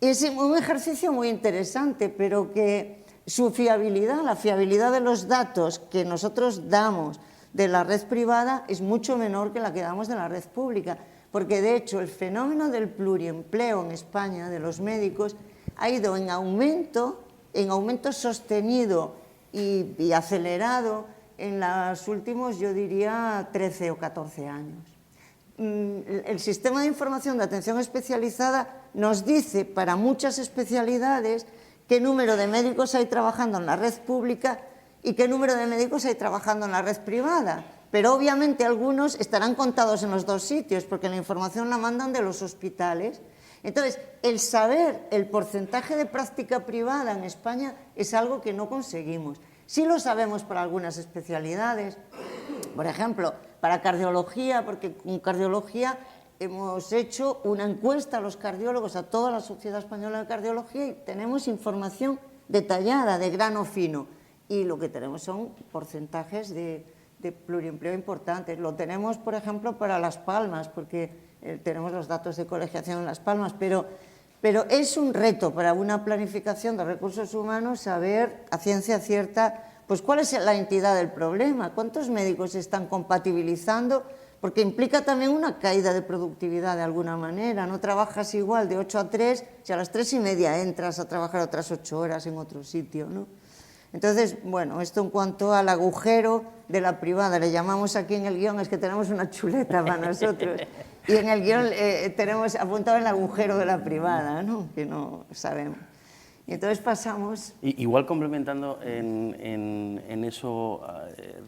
Es un ejercicio muy interesante, pero que su fiabilidad, la fiabilidad de los datos que nosotros damos de la red privada es mucho menor que la que damos de la red pública, porque de hecho el fenómeno del pluriempleo en España de los médicos ha ido en aumento sostenido y acelerado en los últimos, yo diría, 13 o 14 años. El Sistema de Información de Atención Especializada nos dice para muchas especialidades qué número de médicos hay trabajando en la red pública y qué número de médicos hay trabajando en la red privada. Pero obviamente algunos estarán contados en los dos sitios porque la información la mandan de los hospitales. Entonces, el saber el porcentaje de práctica privada en España es algo que no conseguimos. Sí lo sabemos para algunas especialidades, por ejemplo, para cardiología, porque con cardiología hemos hecho una encuesta a los cardiólogos, a toda la Sociedad Española de Cardiología, y tenemos información detallada, de grano fino, y lo que tenemos son porcentajes de pluriempleo importantes. Lo tenemos, por ejemplo, para Las Palmas, porque tenemos los datos de colegiación en Las Palmas, pero es un reto para una planificación de recursos humanos saber a ciencia cierta pues cuál es la entidad del problema, cuántos médicos se están compatibilizando, porque implica también una caída de productividad de alguna manera. No trabajas igual de 8 a 3 si a las 3:30 entras a trabajar otras 8 horas en otro sitio, ¿no? Entonces, bueno, esto en cuanto al agujero de la privada, le llamamos aquí en el guión, es que tenemos una chuleta para nosotros, y en el guión tenemos apuntado el agujero de la privada, ¿no? Que no sabemos. Y entonces pasamos... Igual complementando en eso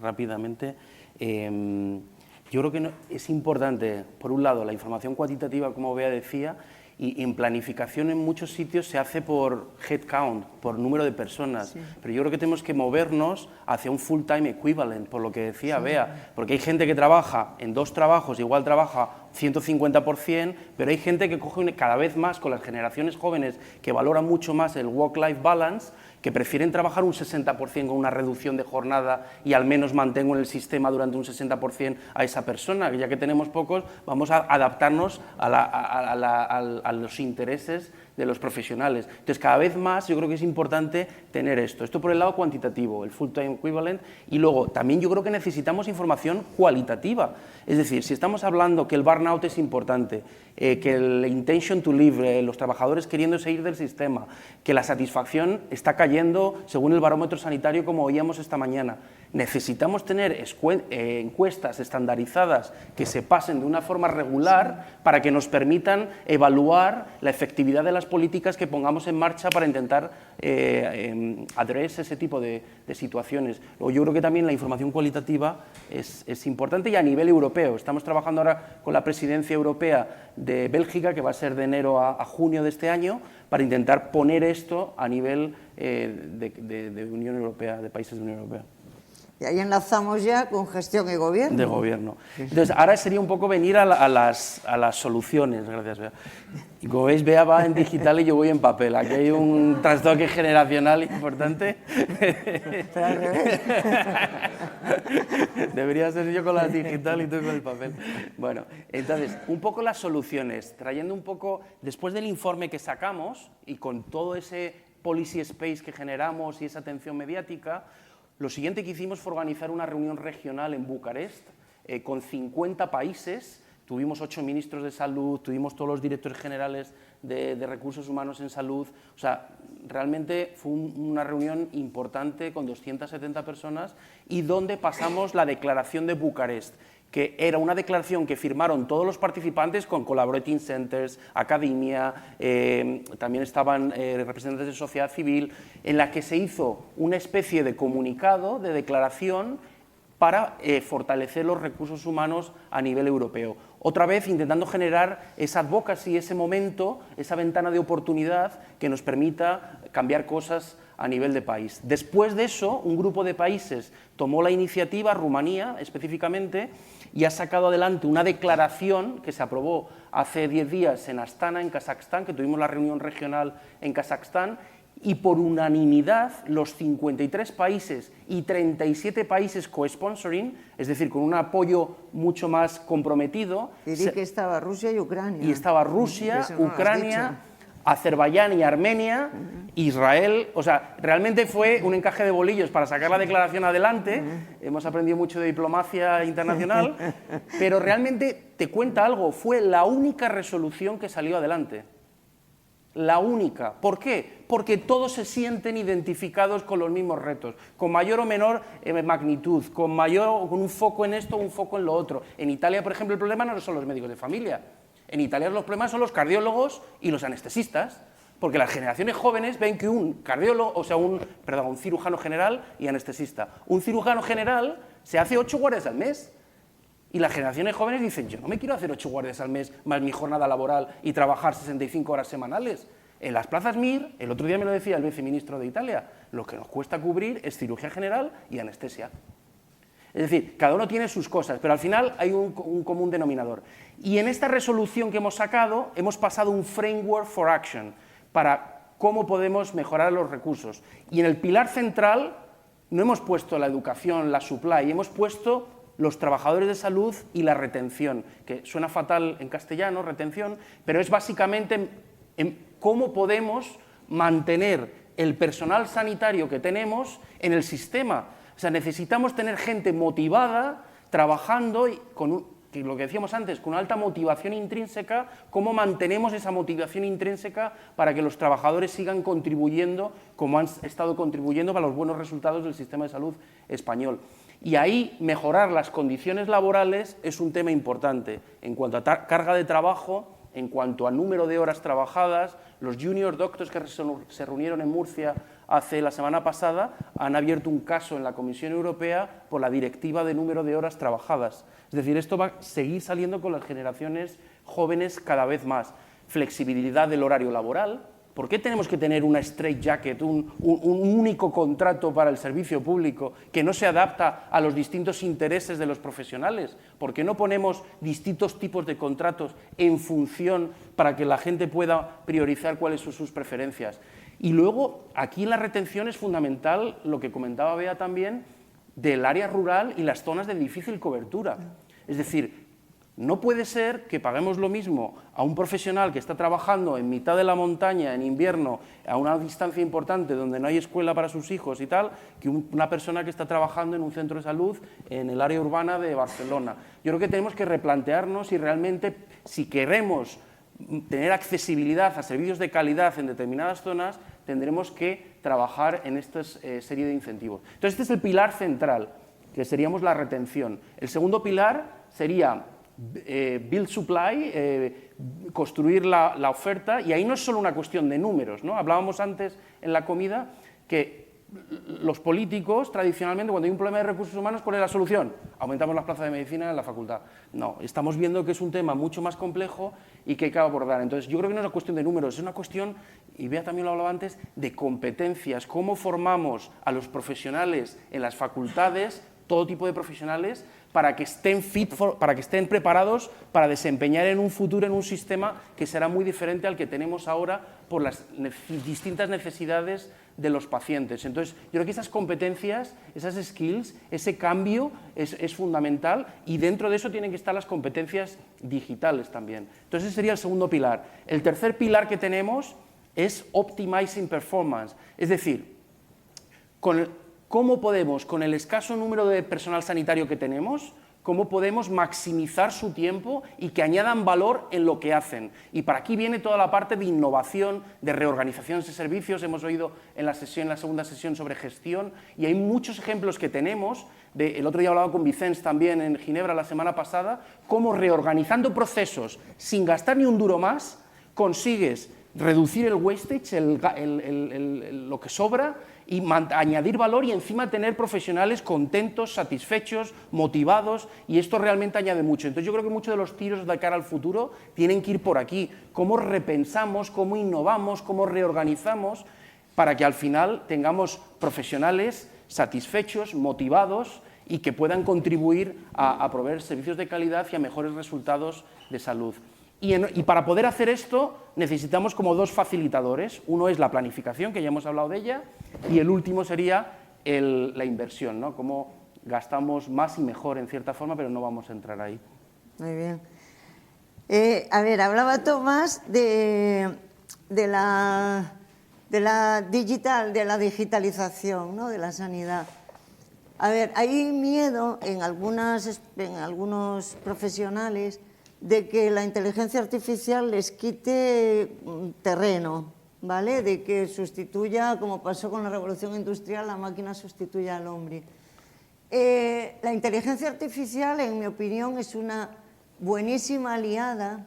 rápidamente, yo creo que es importante, por un lado, la información cuantitativa, como Bea decía, y en planificación en muchos sitios se hace por headcount, por número de personas, sí. Pero yo creo que tenemos que movernos hacia un full-time equivalent, por lo que decía Bea, porque hay gente que trabaja en 2 trabajos, igual trabaja 150%, pero hay gente que coge cada vez más con las generaciones jóvenes que valoran mucho más el work-life balance, que prefieren trabajar un 60% con una reducción de jornada y al menos mantengo en el sistema durante un 60% a esa persona, ya que tenemos pocos, vamos a adaptarnos a los intereses de los profesionales. Entonces, cada vez más yo creo que es importante tener esto por el lado cuantitativo, el full-time equivalent, y luego también yo creo que necesitamos información cualitativa, es decir, si estamos hablando que el burnout es importante, que el intention to leave, los trabajadores queriendo salir del sistema, que la satisfacción está cayendo según el barómetro sanitario como oíamos esta mañana, necesitamos tener encuestas estandarizadas que se pasen de una forma regular para que nos permitan evaluar la efectividad de las políticas que pongamos en marcha para intentar address ese tipo de situaciones. Luego, yo creo que también la información cualitativa es importante y a nivel europeo. Estamos trabajando ahora con la presidencia europea de Bélgica, que va a ser de enero a junio de este año, para intentar poner esto a nivel de Unión Europea, de países de la Unión Europea. Y ahí enlazamos ya con gestión y gobierno. De gobierno. Entonces, ahora sería un poco venir a las soluciones. Gracias, Bea. Y como veis, Bea va en digital y yo voy en papel. Aquí hay un trastoque generacional importante. Pero al revés. Debería ser yo con la digital y tú con el papel. Bueno, entonces, un poco las soluciones, trayendo un poco, después del informe que sacamos y con todo ese policy space que generamos y esa atención mediática, lo siguiente que hicimos fue organizar una reunión regional en Bucarest con 50 países. Tuvimos 8 ministros de salud, tuvimos todos los directores generales de recursos humanos en salud. O sea, realmente fue una reunión importante con 270 personas y donde pasamos la declaración de Bucarest, que era una declaración que firmaron todos los participantes con collaborating centers, academia, también estaban representantes de sociedad civil, en la que se hizo una especie de comunicado, de declaración, para fortalecer los recursos humanos a nivel europeo. Otra vez intentando generar esa advocacy, ese momento, esa ventana de oportunidad que nos permita cambiar cosas a nivel de país. Después de eso, un grupo de países tomó la iniciativa, Rumanía específicamente, y ha sacado adelante una declaración que se aprobó hace 10 días en Astana, en Kazajstán, que tuvimos la reunión regional en Kazajstán, y por unanimidad los 53 países y 37 países co-sponsoring, es decir, con un apoyo mucho más comprometido. Y di que estaba Rusia y Ucrania. Y estaba Rusia, Eso no lo has Ucrania, dicho. Azerbaiyán y Armenia, Israel. O sea, realmente fue un encaje de bolillos para sacar la declaración adelante. Hemos aprendido mucho de diplomacia internacional, pero realmente te cuenta algo, fue la única resolución que salió adelante. La única. ¿Por qué? Porque todos se sienten identificados con los mismos retos, con mayor o menor magnitud, con un foco en esto, un foco en lo otro. En Italia, por ejemplo, el problema no son los médicos de familia. En Italia los problemas son los cardiólogos y los anestesistas, porque las generaciones jóvenes ven que un cardiólogo, o sea, un cirujano general y anestesista. Un cirujano general se hace 8 guardias al mes. Y las generaciones jóvenes dicen, yo no me quiero hacer 8 guardias al mes más mi jornada laboral y trabajar 65 horas semanales. En las plazas MIR, el otro día me lo decía el viceministro de Italia, lo que nos cuesta cubrir es cirugía general y anestesia. Es decir, cada uno tiene sus cosas, pero al final hay un común denominador. Y en esta resolución que hemos sacado, hemos pasado un framework for action para cómo podemos mejorar los recursos. Y en el pilar central no hemos puesto la educación, la supply, hemos puesto los trabajadores de salud y la retención, que suena fatal en castellano, retención, pero es básicamente en cómo podemos mantener el personal sanitario que tenemos en el sistema. O sea, necesitamos tener gente motivada, trabajando y lo que decíamos antes, con una alta motivación intrínseca. ¿Cómo mantenemos esa motivación intrínseca para que los trabajadores sigan contribuyendo como han estado contribuyendo para los buenos resultados del sistema de salud español? Y ahí mejorar las condiciones laborales es un tema importante en cuanto a carga de trabajo, en cuanto a número de horas trabajadas. Los junior doctors que se reunieron en Murcia la semana pasada han abierto un caso en la Comisión Europea por la directiva de número de horas trabajadas. Es decir, esto va a seguir saliendo con las generaciones jóvenes cada vez más. Flexibilidad del horario laboral. ¿Por qué tenemos que tener una straitjacket, un único contrato para el servicio público que no se adapta a los distintos intereses de los profesionales? ¿Por qué no ponemos distintos tipos de contratos en función para que la gente pueda priorizar cuáles son sus preferencias? Y luego, aquí en la retención es fundamental lo que comentaba Bea también, del área rural y las zonas de difícil cobertura. Es decir, no puede ser que paguemos lo mismo a un profesional que está trabajando en mitad de la montaña en invierno, a una distancia importante donde no hay escuela para sus hijos y tal, que una persona que está trabajando en un centro de salud en el área urbana de Barcelona. Yo creo que tenemos que replantearnos si realmente, si queremos tener accesibilidad a servicios de calidad en determinadas zonas, tendremos que trabajar en esta serie de incentivos. Entonces, este es el pilar central, que seríamos la retención. El segundo pilar sería build supply, construir la oferta, y ahí no es solo una cuestión de números, ¿no? Hablábamos antes en la comida que los políticos tradicionalmente, cuando hay un problema de recursos humanos, ¿cuál es la solución? Aumentamos las plazas de medicina en la facultad. No, estamos viendo que es un tema mucho más complejo y que hay que abordar. Entonces, yo creo que no es una cuestión de números, es una cuestión, y Bea también lo hablaba antes, de competencias. ¿Cómo formamos a los profesionales en las facultades todo tipo de profesionales para que estén para que estén preparados para desempeñar en un futuro en un sistema que será muy diferente al que tenemos ahora por las distintas necesidades de los pacientes. Entonces, yo creo que esas competencias, esas skills, ese cambio es fundamental, y dentro de eso tienen que estar las competencias digitales también. Entonces, ese sería el segundo pilar. El tercer pilar que tenemos es Optimizing Performance, es decir, cómo podemos, con el escaso número de personal sanitario que tenemos, cómo podemos maximizar su tiempo y que añadan valor en lo que hacen. Y para aquí viene toda la parte de innovación, de reorganización de servicios. Hemos oído en la segunda sesión sobre gestión, y hay muchos ejemplos que tenemos. El otro día hablaba con Vicens también en Ginebra la semana pasada, cómo reorganizando procesos sin gastar ni un duro más, consigues reducir el wastage, lo que sobra, y añadir valor, y encima tener profesionales contentos, satisfechos, motivados, y esto realmente añade mucho. Entonces yo creo que muchos de los tiros de cara al futuro tienen que ir por aquí, cómo repensamos, cómo innovamos, cómo reorganizamos, para que al final tengamos profesionales satisfechos, motivados, y que puedan contribuir a proveer servicios de calidad y a mejores resultados de salud. Y para poder hacer esto necesitamos como dos facilitadores. Uno es la planificación, que ya hemos hablado de ella, y el último sería la inversión, ¿no? Cómo gastamos más y mejor en cierta forma, pero no vamos a entrar ahí. Muy bien. A ver, hablaba Tomás de la digitalización, ¿no?, de la sanidad. A ver, hay miedo en algunos profesionales de que la inteligencia artificial les quite terreno, ¿vale? De que sustituya, como pasó con la revolución industrial, la máquina sustituya al hombre. La inteligencia artificial, en mi opinión, es una buenísima aliada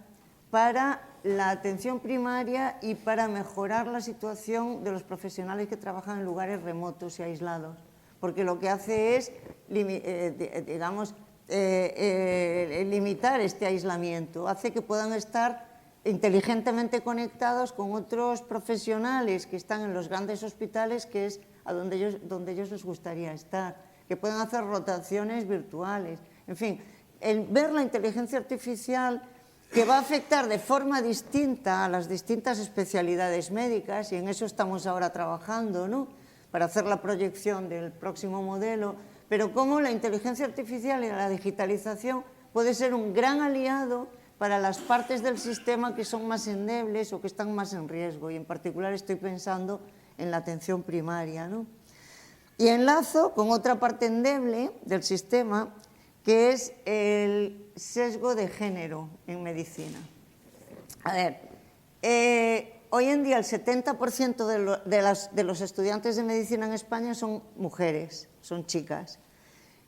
para la atención primaria y para mejorar la situación de los profesionales que trabajan en lugares remotos y aislados, porque lo que hace es, digamos, limitar este aislamiento, hace que puedan estar inteligentemente conectados con otros profesionales que están en los grandes hospitales, que es a donde ellos les gustaría estar, que puedan hacer rotaciones virtuales. En fin, el ver la inteligencia artificial que va a afectar de forma distinta a las distintas especialidades médicas, y en eso estamos ahora trabajando, ¿no?, para hacer la proyección del próximo modelo, pero cómo la inteligencia artificial y la digitalización puede ser un gran aliado para las partes del sistema que son más endebles o que están más en riesgo, y en particular estoy pensando en la atención primaria, ¿no? Y enlazo con otra parte endeble del sistema, que es el sesgo de género en medicina. A ver, hoy en día el 70% de los estudiantes de medicina en España son mujeres, son chicas.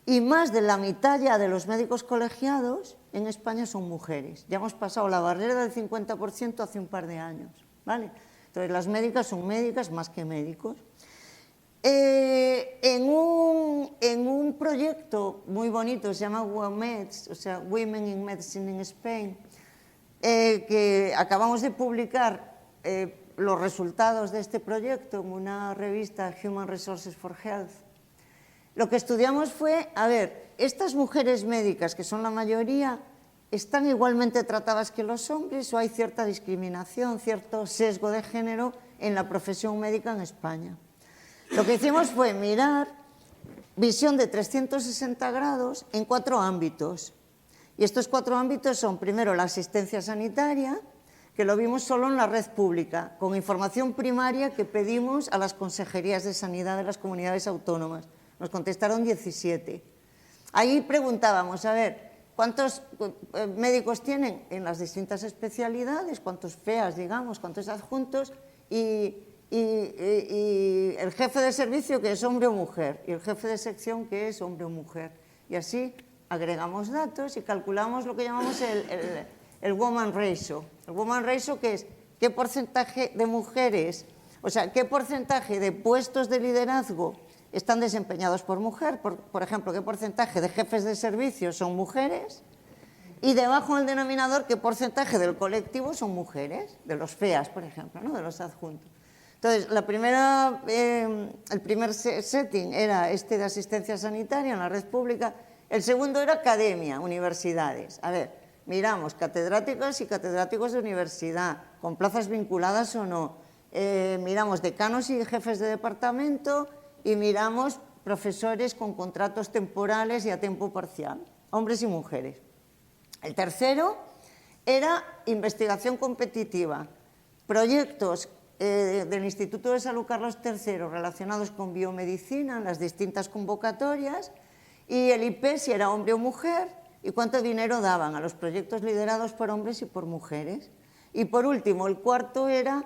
Y más de la mitad ya de los médicos colegiados en España son mujeres. Ya hemos pasado la barrera del 50% hace un par de años, ¿vale? Entonces las médicas son médicas más que médicos. En un proyecto muy bonito, se llama WOMEDS, o sea, Women in Medicine in Spain, que acabamos de publicar los resultados de este proyecto en una revista, Human Resources for Health. Lo que estudiamos fue, a ver, estas mujeres médicas, que son la mayoría, ¿están igualmente tratadas que los hombres o hay cierta discriminación, cierto sesgo de género en la profesión médica en España? Lo que hicimos fue mirar visión de 360 grados en 4 ámbitos. Y estos 4 ámbitos son, primero, la asistencia sanitaria, que lo vimos solo en la red pública, con información primaria que pedimos a las consejerías de sanidad de las comunidades autónomas. Nos contestaron 17. Ahí preguntábamos, a ver, ¿cuántos médicos tienen en las distintas especialidades? ¿Cuántos FEAs, digamos? ¿Cuántos adjuntos? Y el jefe de servicio, que es hombre o mujer, y el jefe de sección, que es hombre o mujer. Y así agregamos datos y calculamos lo que llamamos el woman ratio. El woman ratio, que es qué porcentaje de mujeres, o sea, qué porcentaje de puestos de liderazgo están desempeñados por mujer, por ejemplo, qué porcentaje de jefes de servicio son mujeres, y debajo del denominador qué porcentaje del colectivo son mujeres, de los FEAs, por ejemplo, ¿no?, de los adjuntos. Entonces, el primer setting era este de asistencia sanitaria en la red pública. El segundo era academia, universidades. A ver, miramos catedráticas y catedráticos de universidad, con plazas vinculadas o no. Miramos decanos y jefes de departamento y miramos profesores con contratos temporales y a tiempo parcial, hombres y mujeres. El tercero era investigación competitiva, proyectos del Instituto de Salud Carlos III relacionados con biomedicina en las distintas convocatorias, y el IP si era hombre o mujer y cuánto dinero daban a los proyectos liderados por hombres y por mujeres. Y por último, el cuarto era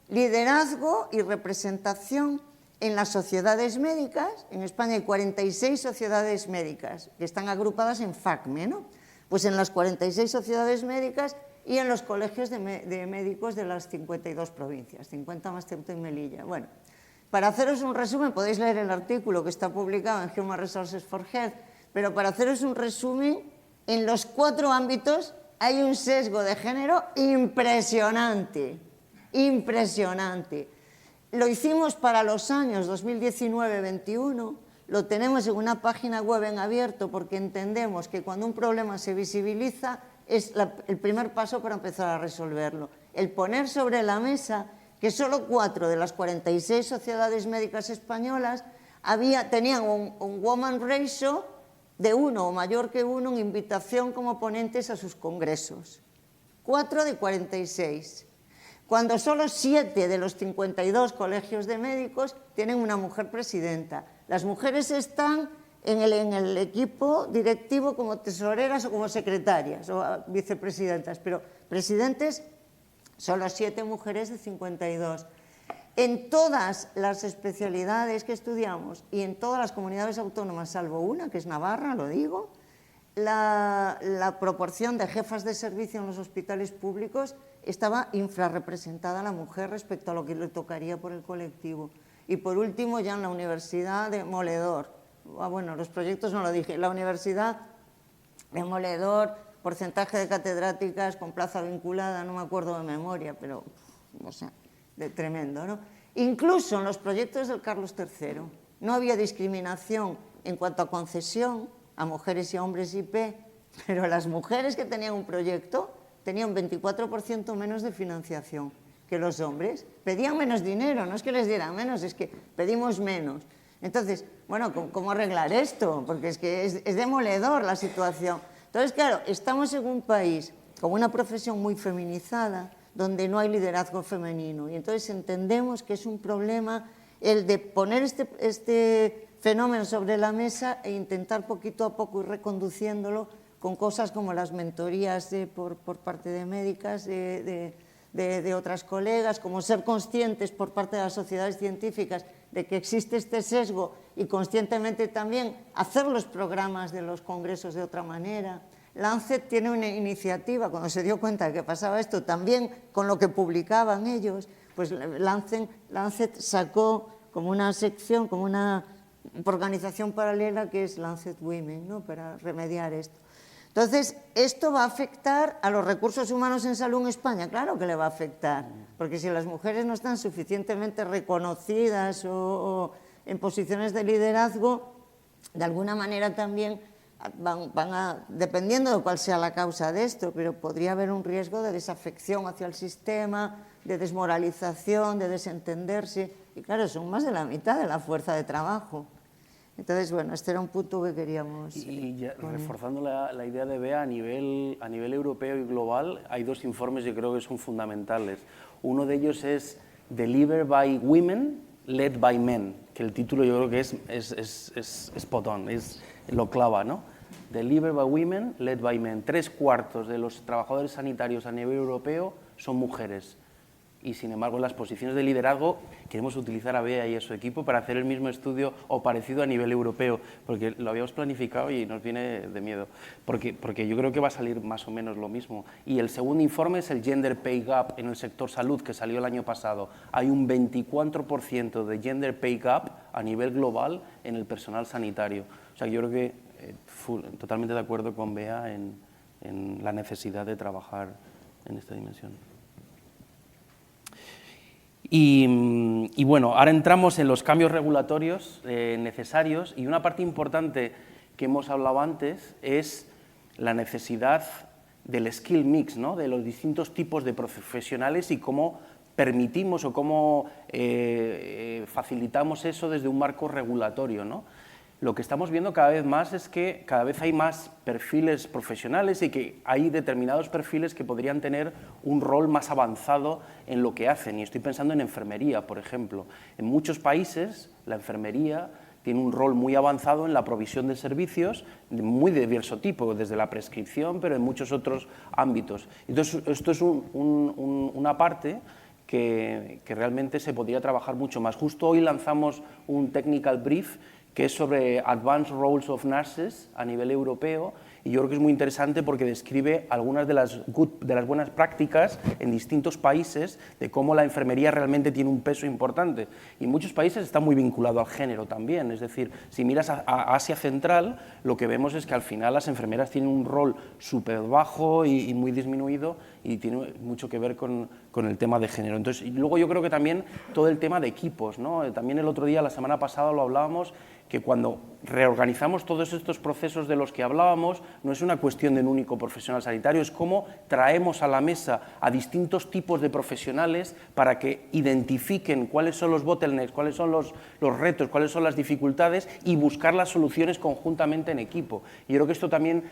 liderazgo y representación en las sociedades médicas. En España hay 46 sociedades médicas que están agrupadas en FACME, ¿no? Pues en las 46 sociedades médicas y en los colegios de médicos de las 52 provincias, 50 más Ceuta y Melilla. Bueno, para haceros un resumen, podéis leer el artículo que está publicado en Human Resources for Health, pero para haceros un resumen, en los 4 ámbitos hay un sesgo de género impresionante, impresionante. Lo hicimos para los años 2019-21, lo tenemos en una página web en abierto porque entendemos que cuando un problema se visibiliza es el primer paso para empezar a resolverlo. El poner sobre la mesa que solo 4 de las 46 sociedades médicas españolas tenían un woman ratio de 1 o mayor que 1 en invitación como ponentes a sus congresos. 4 de 46. Cuando solo 7 de los 52 colegios de médicos tienen una mujer presidenta. Las mujeres están en el equipo directivo como tesoreras o como secretarias o vicepresidentas, pero presidentes solo 7 mujeres de 52. En todas las especialidades que estudiamos y en todas las comunidades autónomas, salvo una, que es Navarra, lo digo, la proporción de jefas de servicio en los hospitales públicos estaba infrarrepresentada a la mujer respecto a lo que le tocaría por el colectivo. Y por último, ya en la Universidad de Moledor, bueno, los proyectos no lo dije, la Universidad de Moledor, porcentaje de catedráticas con plaza vinculada, no me acuerdo de memoria, pero, o sea, tremendo, ¿no? Incluso en los proyectos del Carlos III no había discriminación en cuanto a concesión a mujeres y a hombres IP, pero las mujeres que tenían un proyecto tenían un 24% menos de financiación que los hombres. Pedían menos dinero, no es que les dieran menos, es que pedimos menos. Entonces, bueno, ¿cómo arreglar esto? Porque es que es demoledor la situación. Entonces, claro, estamos en un país con una profesión muy feminizada, donde no hay liderazgo femenino. Y entonces entendemos que es un problema el de poner este fenómeno sobre la mesa e intentar poquito a poco ir reconduciéndolo con cosas como las mentorías por parte de médicas, de otras colegas, como ser conscientes por parte de las sociedades científicas de que existe este sesgo y conscientemente también hacer los programas de los congresos de otra manera. Lancet tiene una iniciativa, cuando se dio cuenta de que pasaba esto, también con lo que publicaban ellos, pues Lancet sacó como una sección, como una organización paralela que es Lancet Women, ¿no?, para remediar esto. Entonces, ¿esto va a afectar a los recursos humanos en salud en España? Claro que le va a afectar, porque si las mujeres no están suficientemente reconocidas o en posiciones de liderazgo, de alguna manera también van a, dependiendo de cuál sea la causa de esto, pero podría haber un riesgo de desafección hacia el sistema, de desmoralización, de desentenderse, y claro, son más de la mitad de la fuerza de trabajo. Entonces, bueno, este era un punto que queríamos... Y ya, reforzando la idea de Bea, a nivel europeo y global, hay 2 informes que creo que son fundamentales. Uno de ellos es Delivered by Women, Led by Men, que el título yo creo que es spot on, lo clava, ¿no? Delivered by Women, Led by Men. 3/4 de los trabajadores sanitarios a nivel europeo son mujeres. Y, sin embargo, en las posiciones de liderazgo queremos utilizar a Bea y a su equipo para hacer el mismo estudio o parecido a nivel europeo, porque lo habíamos planificado y nos viene de miedo, porque yo creo que va a salir más o menos lo mismo. Y el segundo informe es el Gender Pay Gap en el sector salud, que salió el año pasado. Hay un 24% de Gender Pay Gap a nivel global en el personal sanitario. O sea, yo creo que totalmente de acuerdo con Bea en la necesidad de trabajar en esta dimensión. Y bueno, ahora entramos en los cambios regulatorios necesarios, y una parte importante que hemos hablado antes es la necesidad del skill mix, ¿no? De los distintos tipos de profesionales y cómo permitimos o cómo facilitamos eso desde un marco regulatorio, ¿no? Lo que estamos viendo cada vez más es que cada vez hay más perfiles profesionales y que hay determinados perfiles que podrían tener un rol más avanzado en lo que hacen. Y estoy pensando en enfermería, por ejemplo. En muchos países la enfermería tiene un rol muy avanzado en la provisión de servicios de muy diverso tipo, desde la prescripción, pero en muchos otros ámbitos. Entonces, esto es una parte que realmente se podría trabajar mucho más. Justo hoy lanzamos un technical brief que es sobre Advanced Roles of Nurses a nivel europeo, y yo creo que es muy interesante porque describe algunas de las buenas prácticas en distintos países de cómo la enfermería realmente tiene un peso importante. Y en muchos países está muy vinculado al género también, es decir, si miras a Asia Central, lo que vemos es que al final las enfermeras tienen un rol súper bajo y muy disminuido, y tiene mucho que ver con el tema de género. Entonces, y luego yo creo que también todo el tema de equipos, ¿no? También el otro día, la semana pasada, lo hablábamos, que cuando reorganizamos todos estos procesos de los que hablábamos, no es una cuestión de un único profesional sanitario, es cómo traemos a la mesa a distintos tipos de profesionales para que identifiquen cuáles son los bottlenecks, cuáles son los retos, cuáles son las dificultades, y buscar las soluciones conjuntamente en equipo. Y yo creo que esto también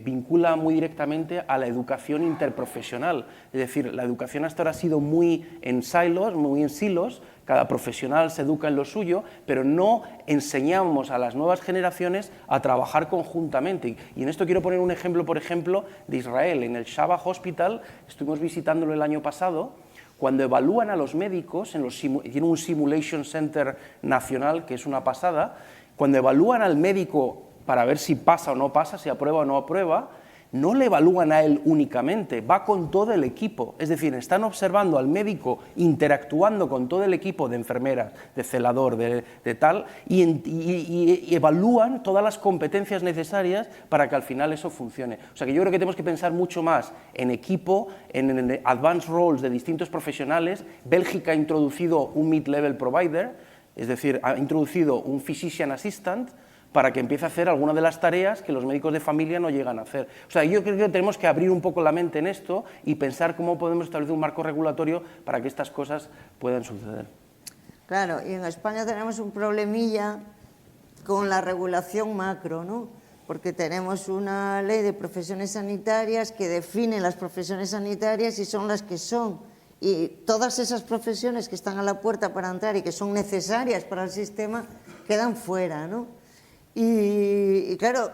vincula muy directamente a la educación interprofesional. Es decir, la educación hasta ahora ha sido muy en silos, muy en silos. Cada profesional se educa en lo suyo, pero no enseñamos a las nuevas generaciones a trabajar conjuntamente. Y en esto quiero poner un ejemplo, por ejemplo, de Israel. En el Shaba Hospital, estuvimos visitándolo el año pasado, cuando evalúan a los médicos, tiene un Simulation Center nacional, que es una pasada, cuando evalúan al médico para ver si pasa o no pasa, si aprueba o no aprueba, no le evalúan a él únicamente, va con todo el equipo. Es decir, están observando al médico interactuando con todo el equipo de enfermeras, de celador, de tal, y evalúan todas las competencias necesarias para que al final eso funcione. O sea que yo creo que tenemos que pensar mucho más en equipo, en advanced roles de distintos profesionales. Bélgica ha introducido un mid-level provider, es decir, ha introducido un physician assistant, para que empiece a hacer algunas de las tareas que los médicos de familia no llegan a hacer. O sea, yo creo que tenemos que abrir un poco la mente en esto y pensar cómo podemos establecer un marco regulatorio para que estas cosas puedan suceder. Claro, y en España tenemos un problemilla con la regulación macro, ¿no? Porque tenemos una ley de profesiones sanitarias que define las profesiones sanitarias y son las que son. Y todas esas profesiones que están a la puerta para entrar y que son necesarias para el sistema quedan fuera, ¿no? Y claro,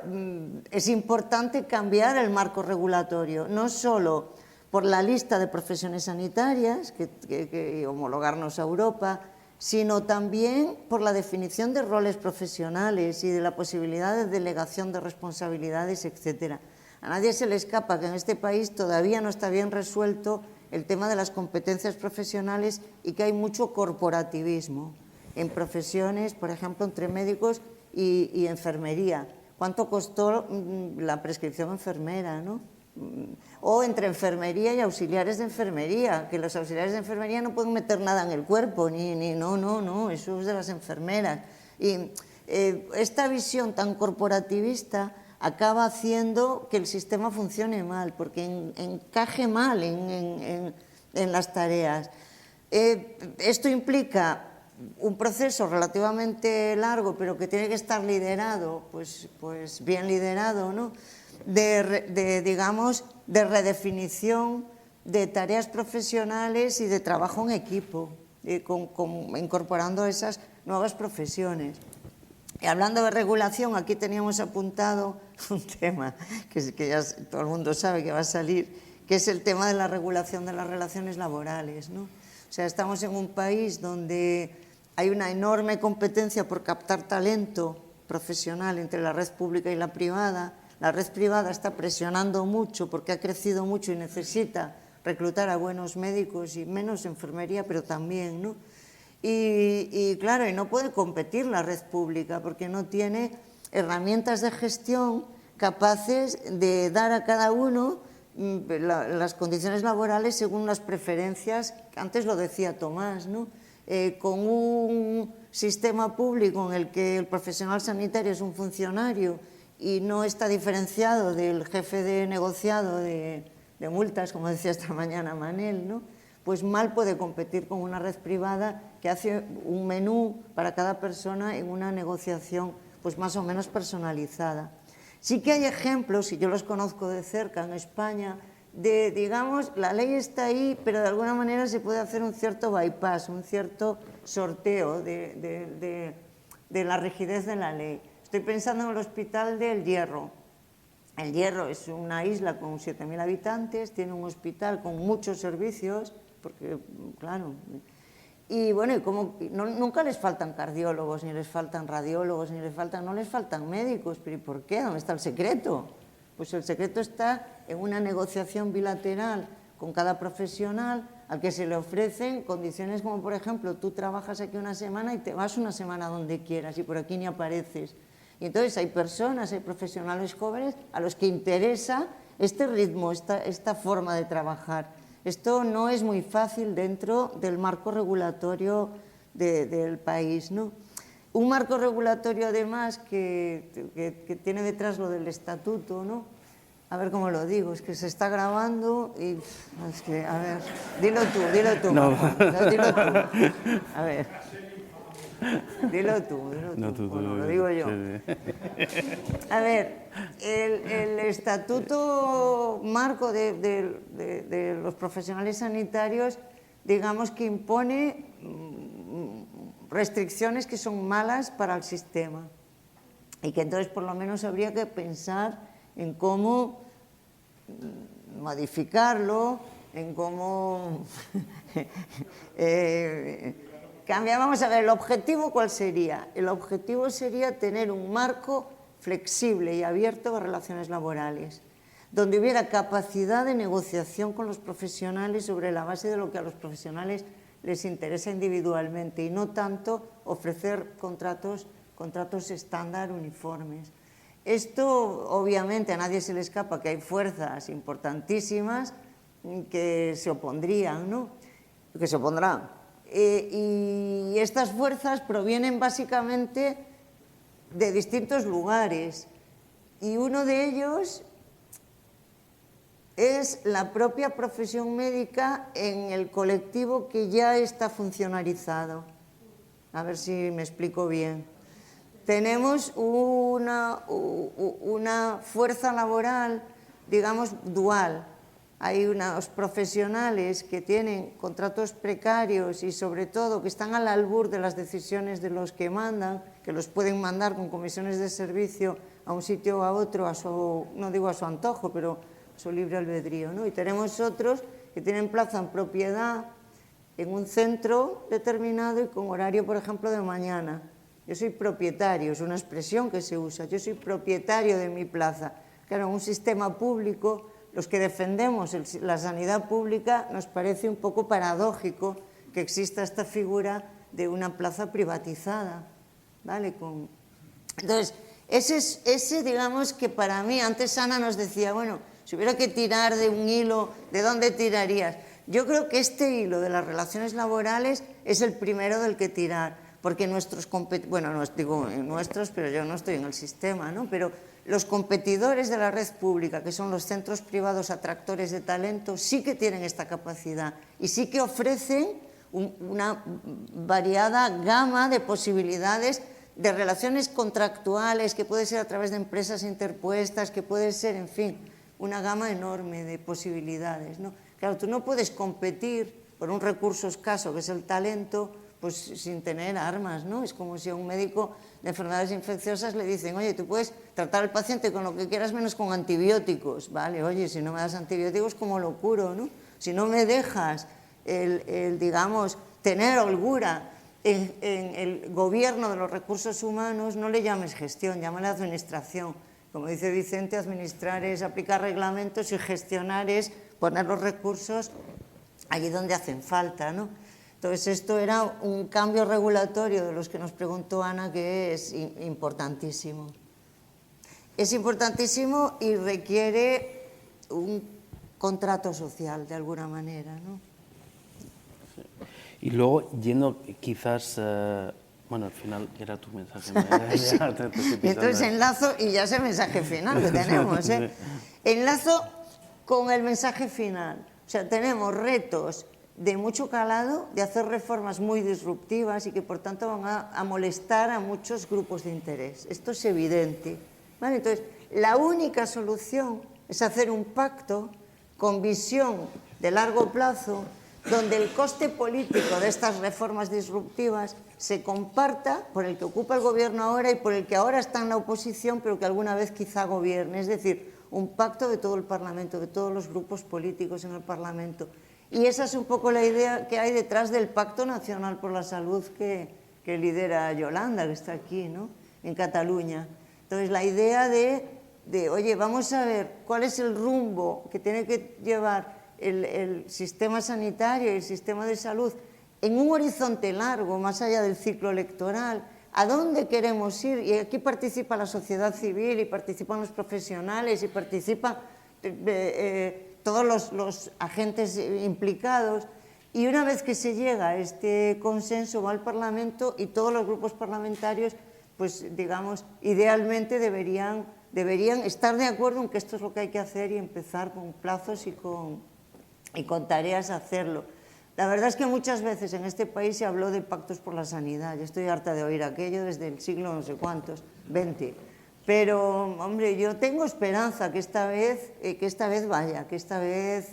es importante cambiar el marco regulatorio, no solo por la lista de profesiones sanitarias, que homologarnos a Europa, sino también por la definición de roles profesionales y de la posibilidad de delegación de responsabilidades, etc. A nadie se le escapa que en este país todavía no está bien resuelto el tema de las competencias profesionales y que hay mucho corporativismo en profesiones, por ejemplo, entre médicos y enfermería. ¿Cuánto costó la prescripción enfermera, ¿no? O entre enfermería y auxiliares de enfermería, que los auxiliares de enfermería no pueden meter nada en el cuerpo, no, eso es de las enfermeras. Y esta visión tan corporativista acaba haciendo que el sistema funcione mal, porque encaje mal en las tareas. Esto implica un proceso relativamente largo, pero que tiene que estar liderado, pues bien liderado, ¿no? Digamos, de redefinición de tareas profesionales y de trabajo en equipo, incorporando esas nuevas profesiones. Y hablando de regulación, aquí teníamos apuntado un tema que ya todo el mundo sabe que va a salir, que es el tema de la regulación de las relaciones laborales, ¿no? O sea, estamos en un país donde hay una enorme competencia por captar talento profesional entre la red pública y la privada. La red privada está presionando mucho porque ha crecido mucho y necesita reclutar a buenos médicos y menos enfermería, pero también, ¿no? Y claro, y no puede competir la red pública porque no tiene herramientas de gestión capaces de dar a cada uno las condiciones laborales según las preferencias, antes lo decía Tomás, ¿no? Con un sistema público en el que el profesional sanitario es un funcionario y no está diferenciado del jefe de negociado de multas, como decía esta mañana Manel, ¿no? Pues mal puede competir con una red privada que hace un menú para cada persona en una negociación pues más o menos personalizada. Sí que hay ejemplos, y yo los conozco de cerca en España, de, digamos, la ley está ahí, pero de alguna manera se puede hacer un cierto bypass, un cierto sorteo de la rigidez de la ley. Estoy pensando en el Hospital del Hierro. El Hierro es una isla con 7.000 habitantes, tiene un hospital con muchos servicios, porque, claro, y bueno, nunca les faltan cardiólogos, ni les faltan radiólogos, no les faltan médicos, pero ¿y por qué? ¿Dónde está el secreto? Pues el secreto está en una negociación bilateral con cada profesional al que se le ofrecen condiciones como, por ejemplo, tú trabajas aquí una semana y te vas una semana donde quieras y por aquí ni apareces. Y entonces hay personas, hay profesionales jóvenes a los que interesa este ritmo, esta forma de trabajar. Esto no es muy fácil dentro del marco regulatorio del país, ¿no? Un marco regulatorio, además, que tiene detrás lo del estatuto, ¿no? A ver cómo lo digo, es que se está grabando y... Es que, a ver, dilo tú. No. Dilo tú. A ver. Dilo tú. No, tú, bueno, lo digo yo. A ver, el estatuto marco de los profesionales sanitarios, digamos que impone restricciones que son malas para el sistema y que entonces por lo menos habría que pensar en cómo modificarlo, en cómo cambiar. Vamos a ver, ¿el objetivo cuál sería? El objetivo sería tener un marco flexible y abierto de relaciones laborales, donde hubiera capacidad de negociación con los profesionales sobre la base de lo que a los profesionales les interesa individualmente y no tanto ofrecer contratos estándar uniformes. Esto, obviamente, a nadie se le escapa que hay fuerzas importantísimas que se opondrían, ¿no? Que se opondrán. Y estas fuerzas provienen básicamente de distintos lugares y uno de ellos es la propia profesión médica en el colectivo que ya está funcionarizado. A ver si me explico bien. Tenemos una fuerza laboral, digamos, dual. Hay unos profesionales que tienen contratos precarios y sobre todo que están al albur de las decisiones de los que mandan, que los pueden mandar con comisiones de servicio a un sitio o a otro, no digo a su antojo, pero a su libre albedrío, ¿no? Y tenemos otros que tienen plaza en propiedad en un centro determinado y con horario, por ejemplo, de mañana. Yo soy propietario, es una expresión que se usa, yo soy propietario de mi plaza. Claro, en un sistema público, los que defendemos la sanidad pública, nos parece un poco paradójico que exista esta figura de una plaza privatizada, ¿vale? Entonces, ese digamos que para mí, antes Ana nos decía, bueno, si hubiera que tirar de un hilo, ¿de dónde tirarías? Yo creo que este hilo de las relaciones laborales es el primero del que tirar, porque nuestros pero yo no estoy en el sistema, ¿no? Pero los competidores de la red pública, que son los centros privados atractores de talento, sí que tienen esta capacidad y sí que ofrecen una variada gama de posibilidades de relaciones contractuales, que puede ser a través de empresas interpuestas, que puede ser, en fin, una gama enorme de posibilidades, ¿no? Claro, tú no puedes competir por un recurso escaso, que es el talento, pues sin tener armas, ¿no? Es como si a un médico de enfermedades infecciosas le dicen, oye, tú puedes tratar al paciente con lo que quieras menos con antibióticos, ¿vale? Oye, si no me das antibióticos, ¿cómo lo curo, no? Si no me dejas, digamos, tener holgura en el gobierno de los recursos humanos, no le llames gestión, llámale administración. Como dice Vicente, administrar es aplicar reglamentos y gestionar es poner los recursos allí donde hacen falta, ¿no? Entonces, esto era un cambio regulatorio de los que nos preguntó Ana, que es importantísimo. Es importantísimo y requiere contrato social, de alguna manera, ¿no? Y luego, yendo quizás, bueno, al final era tu mensaje. Sí. Y entonces enlazo y ya es el mensaje final que tenemos, ¿eh? Enlazo con el mensaje final. O sea, tenemos retos de mucho calado, de hacer reformas muy disruptivas y que por tanto van a molestar a muchos grupos de interés. Esto es evidente, ¿vale? Entonces, la única solución es hacer un pacto con visión de largo plazo, donde el coste político de estas reformas disruptivas se comparta por el que ocupa el gobierno ahora y por el que ahora está en la oposición, pero que alguna vez quizá gobierne. Es decir, un pacto de todo el Parlamento, de todos los grupos políticos en el Parlamento. Y esa es un poco la idea que hay detrás del Pacto Nacional por la Salud que lidera Yolanda, que está aquí, ¿no?, en Cataluña. Entonces, la idea de, oye, vamos a ver cuál es el rumbo que tiene que llevar el sistema sanitario y el sistema de salud en un horizonte largo, más allá del ciclo electoral, a dónde queremos ir. Y aquí participa la sociedad civil y participan los profesionales y participan todos los agentes implicados. Y una vez que se llega a este consenso, va al Parlamento y todos los grupos parlamentarios, pues digamos, idealmente deberían estar de acuerdo en que esto es lo que hay que hacer y empezar con plazos y con tareas a hacerlo. La verdad es que muchas veces en este país se habló de pactos por la sanidad. Yo estoy harta de oír aquello desde el siglo no sé cuántos, 20. Pero, hombre, yo tengo esperanza que esta vez vaya, que esta vez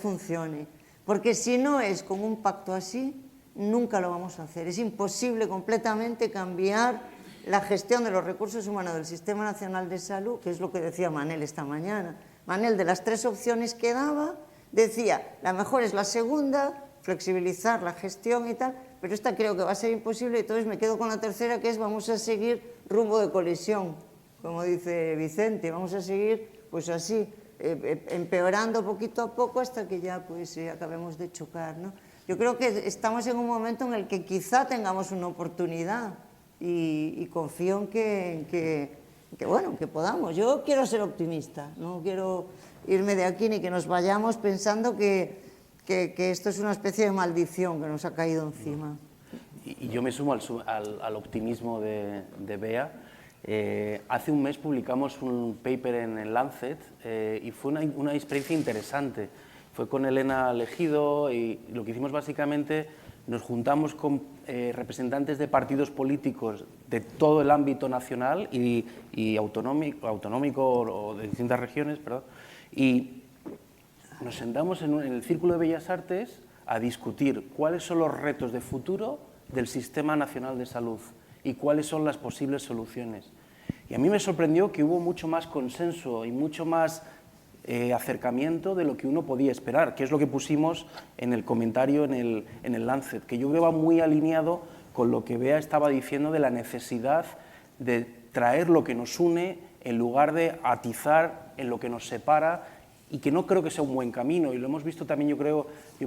funcione. Porque si no es con un pacto así, nunca lo vamos a hacer. Es imposible completamente cambiar la gestión de los recursos humanos del Sistema Nacional de Salud, que es lo que decía Manel esta mañana. Manel, de las 3 opciones que daba, decía, la mejor es la segunda, flexibilizar la gestión y tal, pero esta creo que va a ser imposible, entonces me quedo con la tercera, que es vamos a seguir rumbo de colisión, como dice Vicente, vamos a seguir pues así, empeorando poquito a poco hasta que ya pues acabemos de chocar, ¿no? Yo creo que estamos en un momento en el que quizá tengamos una oportunidad y confío en que bueno, que podamos. Yo quiero ser optimista, no quiero irme de aquí ni que nos vayamos pensando que esto es una especie de maldición que nos ha caído encima. Y yo me sumo al optimismo de Bea. Hace un mes publicamos un paper en el Lancet y fue una experiencia interesante. Fue con Elena Legido y lo que hicimos básicamente, nos juntamos con representantes de partidos políticos de todo el ámbito nacional y autonómico o de distintas regiones, perdón, y nos sentamos en el Círculo de Bellas Artes a discutir cuáles son los retos de futuro del Sistema Nacional de Salud y cuáles son las posibles soluciones. Y a mí me sorprendió que hubo mucho más consenso y mucho más acercamiento de lo que uno podía esperar, que es lo que pusimos en el comentario en el Lancet, que yo creo va muy alineado con lo que Bea estaba diciendo de la necesidad de traer lo que nos une en lugar de atizar en lo que nos separa, y que no creo que sea un buen camino, y lo hemos visto también, yo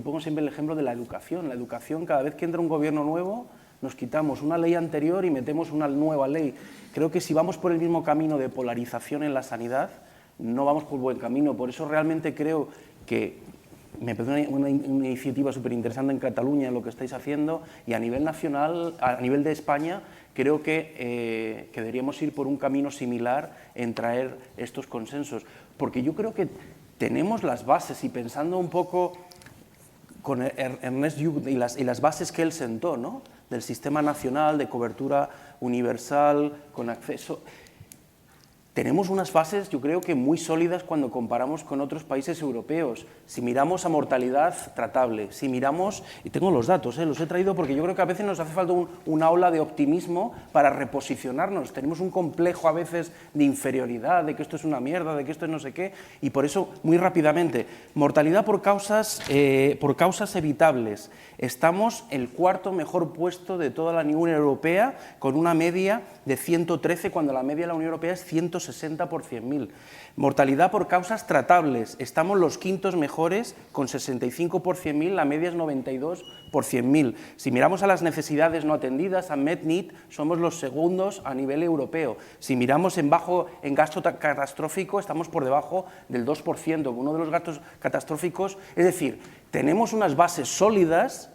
pongo siempre el ejemplo de la educación. La educación, cada vez que entra un gobierno nuevo, nos quitamos una ley anterior y metemos una nueva ley. Creo que si vamos por el mismo camino de polarización en la sanidad, no vamos por buen camino. Por eso realmente creo que me parece una iniciativa súper interesante en Cataluña lo que estáis haciendo, y a nivel nacional, a nivel de España, creo que deberíamos ir por un camino similar en traer estos consensos, porque yo creo que tenemos las bases, y pensando un poco con Ernest Lluch y las bases que él sentó, ¿no?, del sistema nacional de cobertura universal, con acceso. Tenemos unas bases, yo creo que muy sólidas cuando comparamos con otros países europeos. Si miramos a mortalidad tratable, si miramos, y tengo los datos, los he traído porque yo creo que a veces nos hace falta una ola de optimismo para reposicionarnos. Tenemos un complejo a veces de inferioridad, de que esto es una mierda, de que esto es no sé qué, y por eso, muy rápidamente, mortalidad por causas evitables. Estamos el 4º mejor puesto de toda la Unión Europea, con una media de 113, cuando la media de la Unión Europea es 160. 60 por 100.000. Mortalidad por causas tratables, estamos los quintos mejores con 65 por 100.000, la media es 92 por 100.000. Si miramos a las necesidades no atendidas, a MedNeed, somos los segundos a nivel europeo. Si miramos en gasto catastrófico, estamos por debajo del 2%, uno de los gastos catastróficos. Es decir, tenemos unas bases sólidas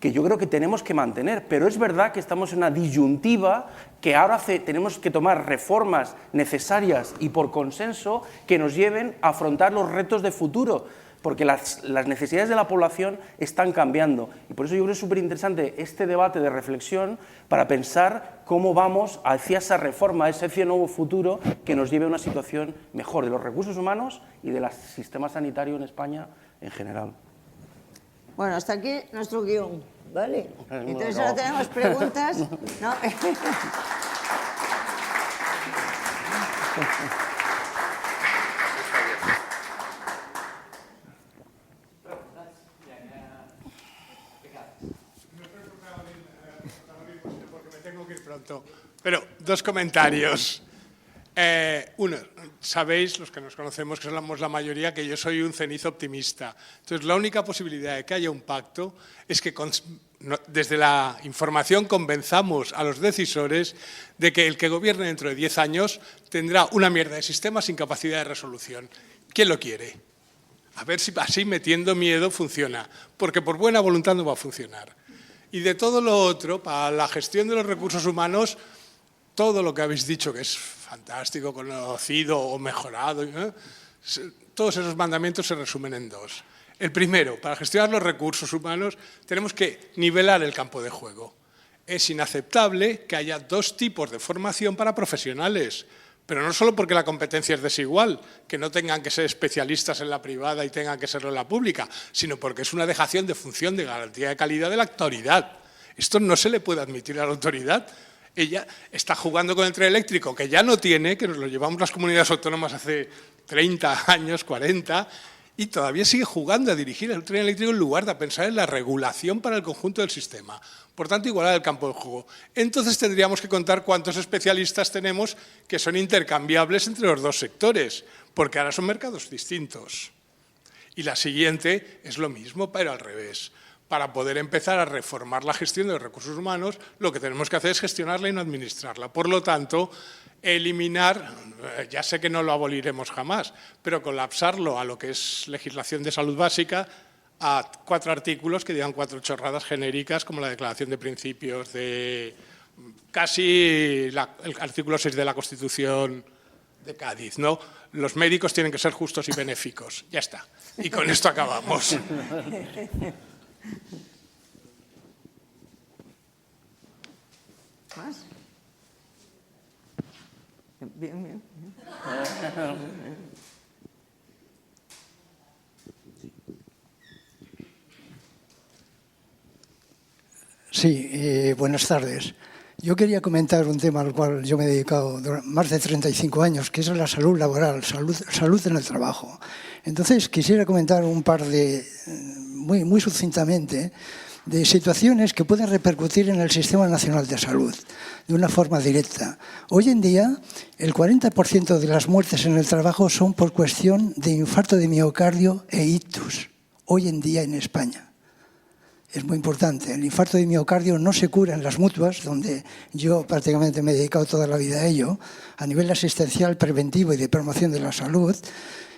que yo creo que tenemos que mantener, pero es verdad que estamos en una disyuntiva que ahora tenemos que tomar reformas necesarias y por consenso que nos lleven a afrontar los retos de futuro, porque las necesidades de la población están cambiando. Y por eso yo creo que es súper interesante este debate de reflexión para pensar cómo vamos hacia esa reforma, hacia nuevo futuro que nos lleve a una situación mejor de los recursos humanos y del sistema sanitario en España en general. Bueno, hasta aquí nuestro guión, ¿vale? Entonces ahora tenemos preguntas. ¿No? Porque me tengo que ir pronto. Pero dos comentarios. Uno, sabéis, los que nos conocemos, que somos la mayoría, que yo soy un cenizo optimista. Entonces, la única posibilidad de que haya un pacto es que desde la información convenzamos a los decisores de que el que gobierne dentro de 10 años tendrá una mierda de sistema sin capacidad de resolución. ¿Quién lo quiere? A ver si así metiendo miedo funciona, porque por buena voluntad no va a funcionar. Y de todo lo otro, para la gestión de los recursos humanos, todo lo que habéis dicho que es fantástico, conocido o mejorado, todos esos mandamientos se resumen en dos. El primero, para gestionar los recursos humanos tenemos que nivelar el campo de juego. Es inaceptable que haya dos tipos de formación para profesionales, pero no solo porque la competencia es desigual, que no tengan que ser especialistas en la privada y tengan que serlo en la pública, sino porque es una dejación de función de garantía de calidad de la autoridad. Esto no se le puede admitir a la autoridad. Ella está jugando con el tren eléctrico, que ya no tiene, que nos lo llevamos las comunidades autónomas hace 30 años, 40, y todavía sigue jugando a dirigir el tren eléctrico en lugar de pensar en la regulación para el conjunto del sistema. Por tanto, igualar el campo de juego. Entonces tendríamos que contar cuántos especialistas tenemos que son intercambiables entre los dos sectores, porque ahora son mercados distintos. Y la siguiente es lo mismo, pero al revés. Para poder empezar a reformar la gestión de los recursos humanos, lo que tenemos que hacer es gestionarla y no administrarla. Por lo tanto, eliminar, ya sé que no lo aboliremos jamás, pero colapsarlo a lo que es legislación de salud básica, a 4 artículos que digan 4 chorradas genéricas, como la Declaración de Principios de casi el artículo 6 de la Constitución de Cádiz, ¿no? Los médicos tienen que ser justos y benéficos. Ya está. Y con esto acabamos. ¿Más? Bien, bien. Sí, buenas tardes. Yo quería comentar un tema al cual yo me he dedicado más de 35 años, que es la salud laboral, salud en el trabajo. Entonces, quisiera comentar un par de, muy sucintamente, de situaciones que pueden repercutir en el Sistema Nacional de Salud de una forma directa. Hoy en día, el 40% de las muertes en el trabajo son por cuestión de infarto de miocardio e ictus, hoy en día en España. Es muy importante. El infarto de miocardio no se cura en las mutuas, donde yo prácticamente me he dedicado toda la vida a ello, a nivel asistencial, preventivo y de promoción de la salud.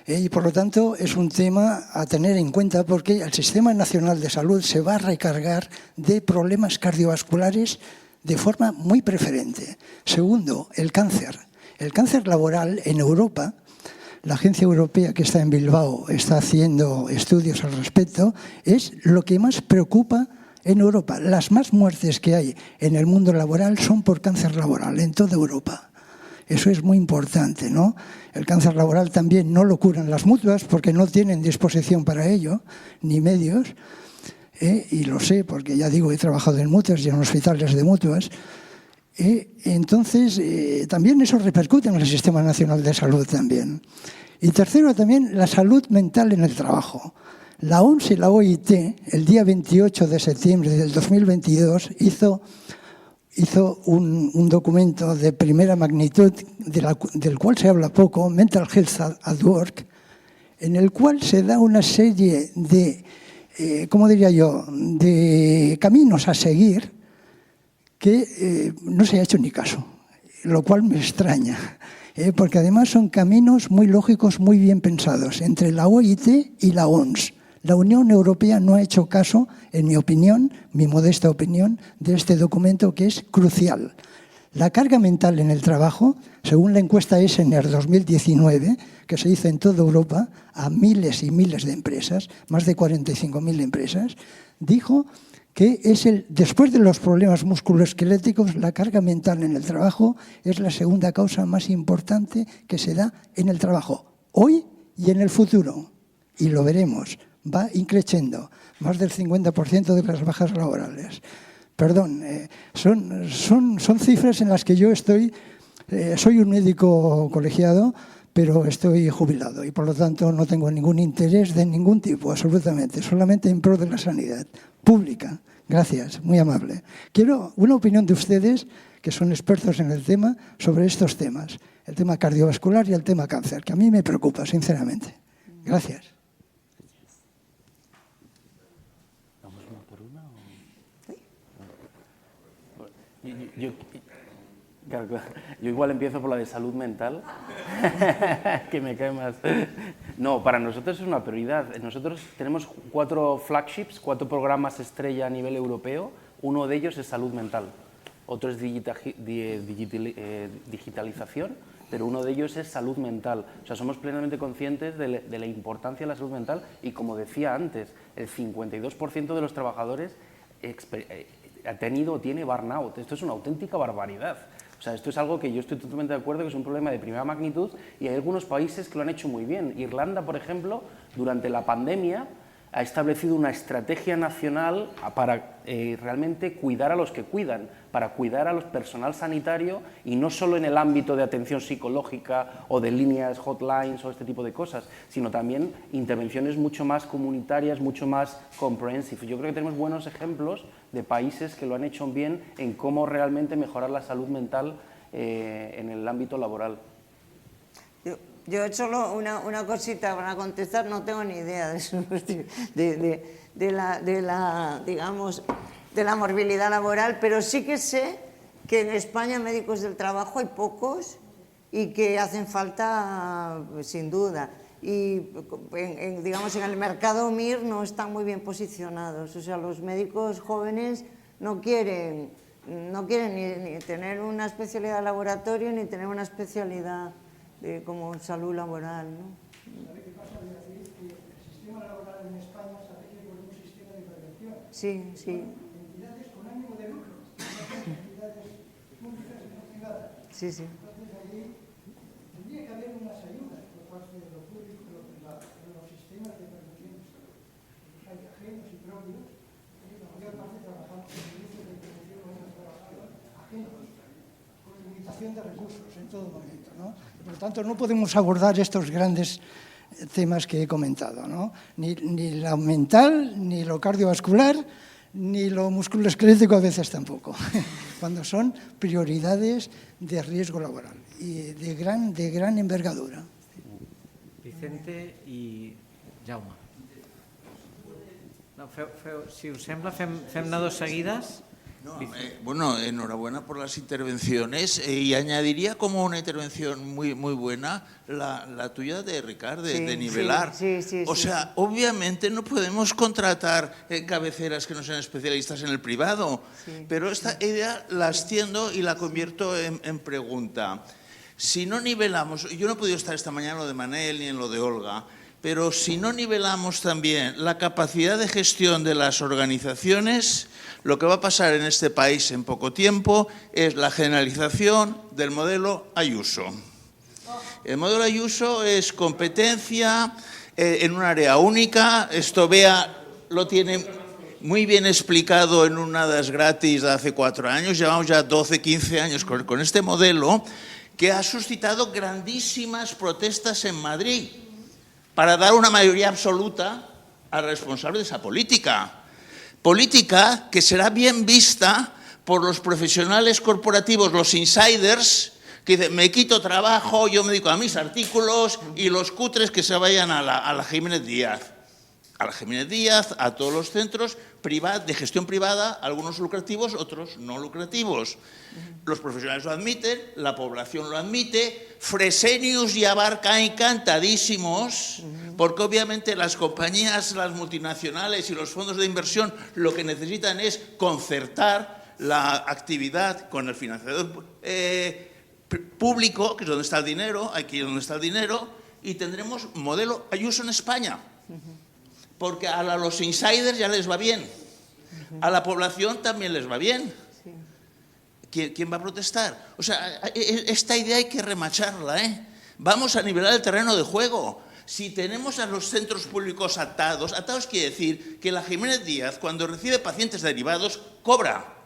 Y por lo tanto es un tema a tener en cuenta porque el Sistema Nacional de Salud se va a recargar de problemas cardiovasculares de forma muy preferente. Segundo, el cáncer. El cáncer laboral en Europa, la agencia europea que está en Bilbao está haciendo estudios al respecto, es lo que más preocupa en Europa. Las más muertes que hay en el mundo laboral son por cáncer laboral en toda Europa. Eso es muy importante, ¿no? El cáncer laboral también no lo curan las mutuas porque no tienen disposición para ello, ni medios. Y lo sé porque, ya digo, he trabajado en mutuas y en hospitales de mutuas. Entonces, también eso repercute en el Sistema Nacional de Salud también. Y tercero, también la salud mental en el trabajo. La OMS y la OIT, el día 28 de septiembre del 2022, hizo hizo un documento de primera magnitud, del cual se habla poco, Mental Health at Work, en el cual se da una serie de, ¿cómo diría yo?, de caminos a seguir que no se ha hecho ni caso, lo cual me extraña, porque además son caminos muy lógicos, muy bien pensados, entre la OIT y la OMS. La Unión Europea no ha hecho caso, en mi opinión, mi modesta opinión, de este documento que es crucial. La carga mental en el trabajo, según la encuesta Essener 2019, que se hizo en toda Europa a miles y miles de empresas, más de 45.000 empresas, dijo que después de los problemas musculoesqueléticos, la carga mental en el trabajo es la segunda causa más importante que se da en el trabajo, hoy y en el futuro. Y lo veremos. Va increciendo, más del 50% de las bajas laborales. Perdón, son cifras en las que yo soy un médico colegiado, pero estoy jubilado y por lo tanto no tengo ningún interés de ningún tipo, absolutamente, solamente en pro de la sanidad pública. Gracias, muy amable. Quiero una opinión de ustedes, que son expertos en el tema, sobre estos temas, el tema cardiovascular y el tema cáncer, que a mí me preocupa, sinceramente. Gracias. Yo igual empiezo por la de salud mental, que me cae más. No, para nosotros es una prioridad. Nosotros tenemos 4 flagships, 4 programas estrella a nivel europeo. Uno de ellos es salud mental, otro es digitalización, pero uno de ellos es salud mental. O sea, somos plenamente conscientes de la importancia de la salud mental y, como decía antes, el 52% de los trabajadores ha tenido o tiene burnout. Esto es una auténtica barbaridad. O sea, esto es algo que yo estoy totalmente de acuerdo que es un problema de primera magnitud y hay algunos países que lo han hecho muy bien. Irlanda, por ejemplo, durante la pandemia ha establecido una estrategia nacional para realmente cuidar a los que cuidan, para cuidar a los personal sanitario y no solo en el ámbito de atención psicológica o de líneas, hotlines o este tipo de cosas, sino también intervenciones mucho más comunitarias, mucho más comprehensive. Yo creo que tenemos buenos ejemplos de países que lo han hecho bien en cómo realmente mejorar la salud mental en el ámbito laboral. Yo solo una cosita para contestar, no tengo ni idea de eso, digamos, de la morbilidad laboral, pero sí que sé que en España médicos del trabajo hay pocos y que hacen falta, sin duda. Y digamos, en el mercado MIR no están muy bien posicionados. O sea, los médicos jóvenes no quieren ni tener una especialidad de laboratorio ni tener una especialidad como salud laboral, ¿no? ¿Sabe qué pasa, Beatriz? Que el sistema laboral en España se rige por un sistema de prevención. Sí, sí. Entidades con ánimo de lucro, entidades públicas y no privadas. Sí, sí. Entonces, allí tendría que haber unas ayudas por parte de lo público y de lo privado, pero los sistemas de prevención de salud, los hay ajenos y propios, y la mayor parte trabajamos en servicios de prevención con una trabajación ajenos, con limitación de recursos en todo momento, ¿no? Por lo tanto, no podemos abordar estos grandes temas que he comentado, ¿no? Ni lo mental, ni lo cardiovascular, ni lo musculoesquelético a veces tampoco, cuando son prioridades de riesgo laboral y de gran envergadura. Vicente i Jaume. No, si us sembla, fem-ne dos seguides. No, bueno, enhorabuena por las intervenciones y añadiría como una intervención muy buena la tuya de Ricard, de nivelar. Sí, o sea, obviamente no podemos contratar cabeceras que no sean especialistas en el privado, pero esta idea la extiendo y la convierto en pregunta. Si no nivelamos, yo no he podido estar esta mañana en lo de Manel ni en lo de Olga, pero si no nivelamos también la capacidad de gestión de las organizaciones, lo que va a pasar en este país en poco tiempo es la generalización del modelo Ayuso. El modelo Ayuso es competencia en un área única. Esto Bea lo tiene muy bien explicado en un Hadas gratis de hace 4 años. Llevamos ya 12, 15 años con este modelo que ha suscitado grandísimas protestas en Madrid para dar una mayoría absoluta al responsable de esa política. Política que será bien vista por los profesionales corporativos, los insiders, que dicen, me quito trabajo, yo me dedico a mis artículos y los cutres que se vayan a la Jiménez Díaz. A la Jiménez Díaz, a todos los centros de gestión privada, algunos lucrativos, otros no lucrativos. Los profesionales lo admiten, la población lo admite, Fresenius y Abarca encantadísimos, porque obviamente las compañías, las multinacionales y los fondos de inversión lo que necesitan es concertar la actividad con el financiador público, que es donde está el dinero, aquí es donde está el dinero, y tendremos modelo Ayuso en España. Porque a los insiders ya les va bien, a la población también les va bien. ¿Quién va a protestar? O sea, esta idea hay que remacharla, ¿eh? Vamos a nivelar el terreno de juego. Si tenemos a los centros públicos atados quiere decir que la Jiménez Díaz, cuando recibe pacientes derivados, cobra.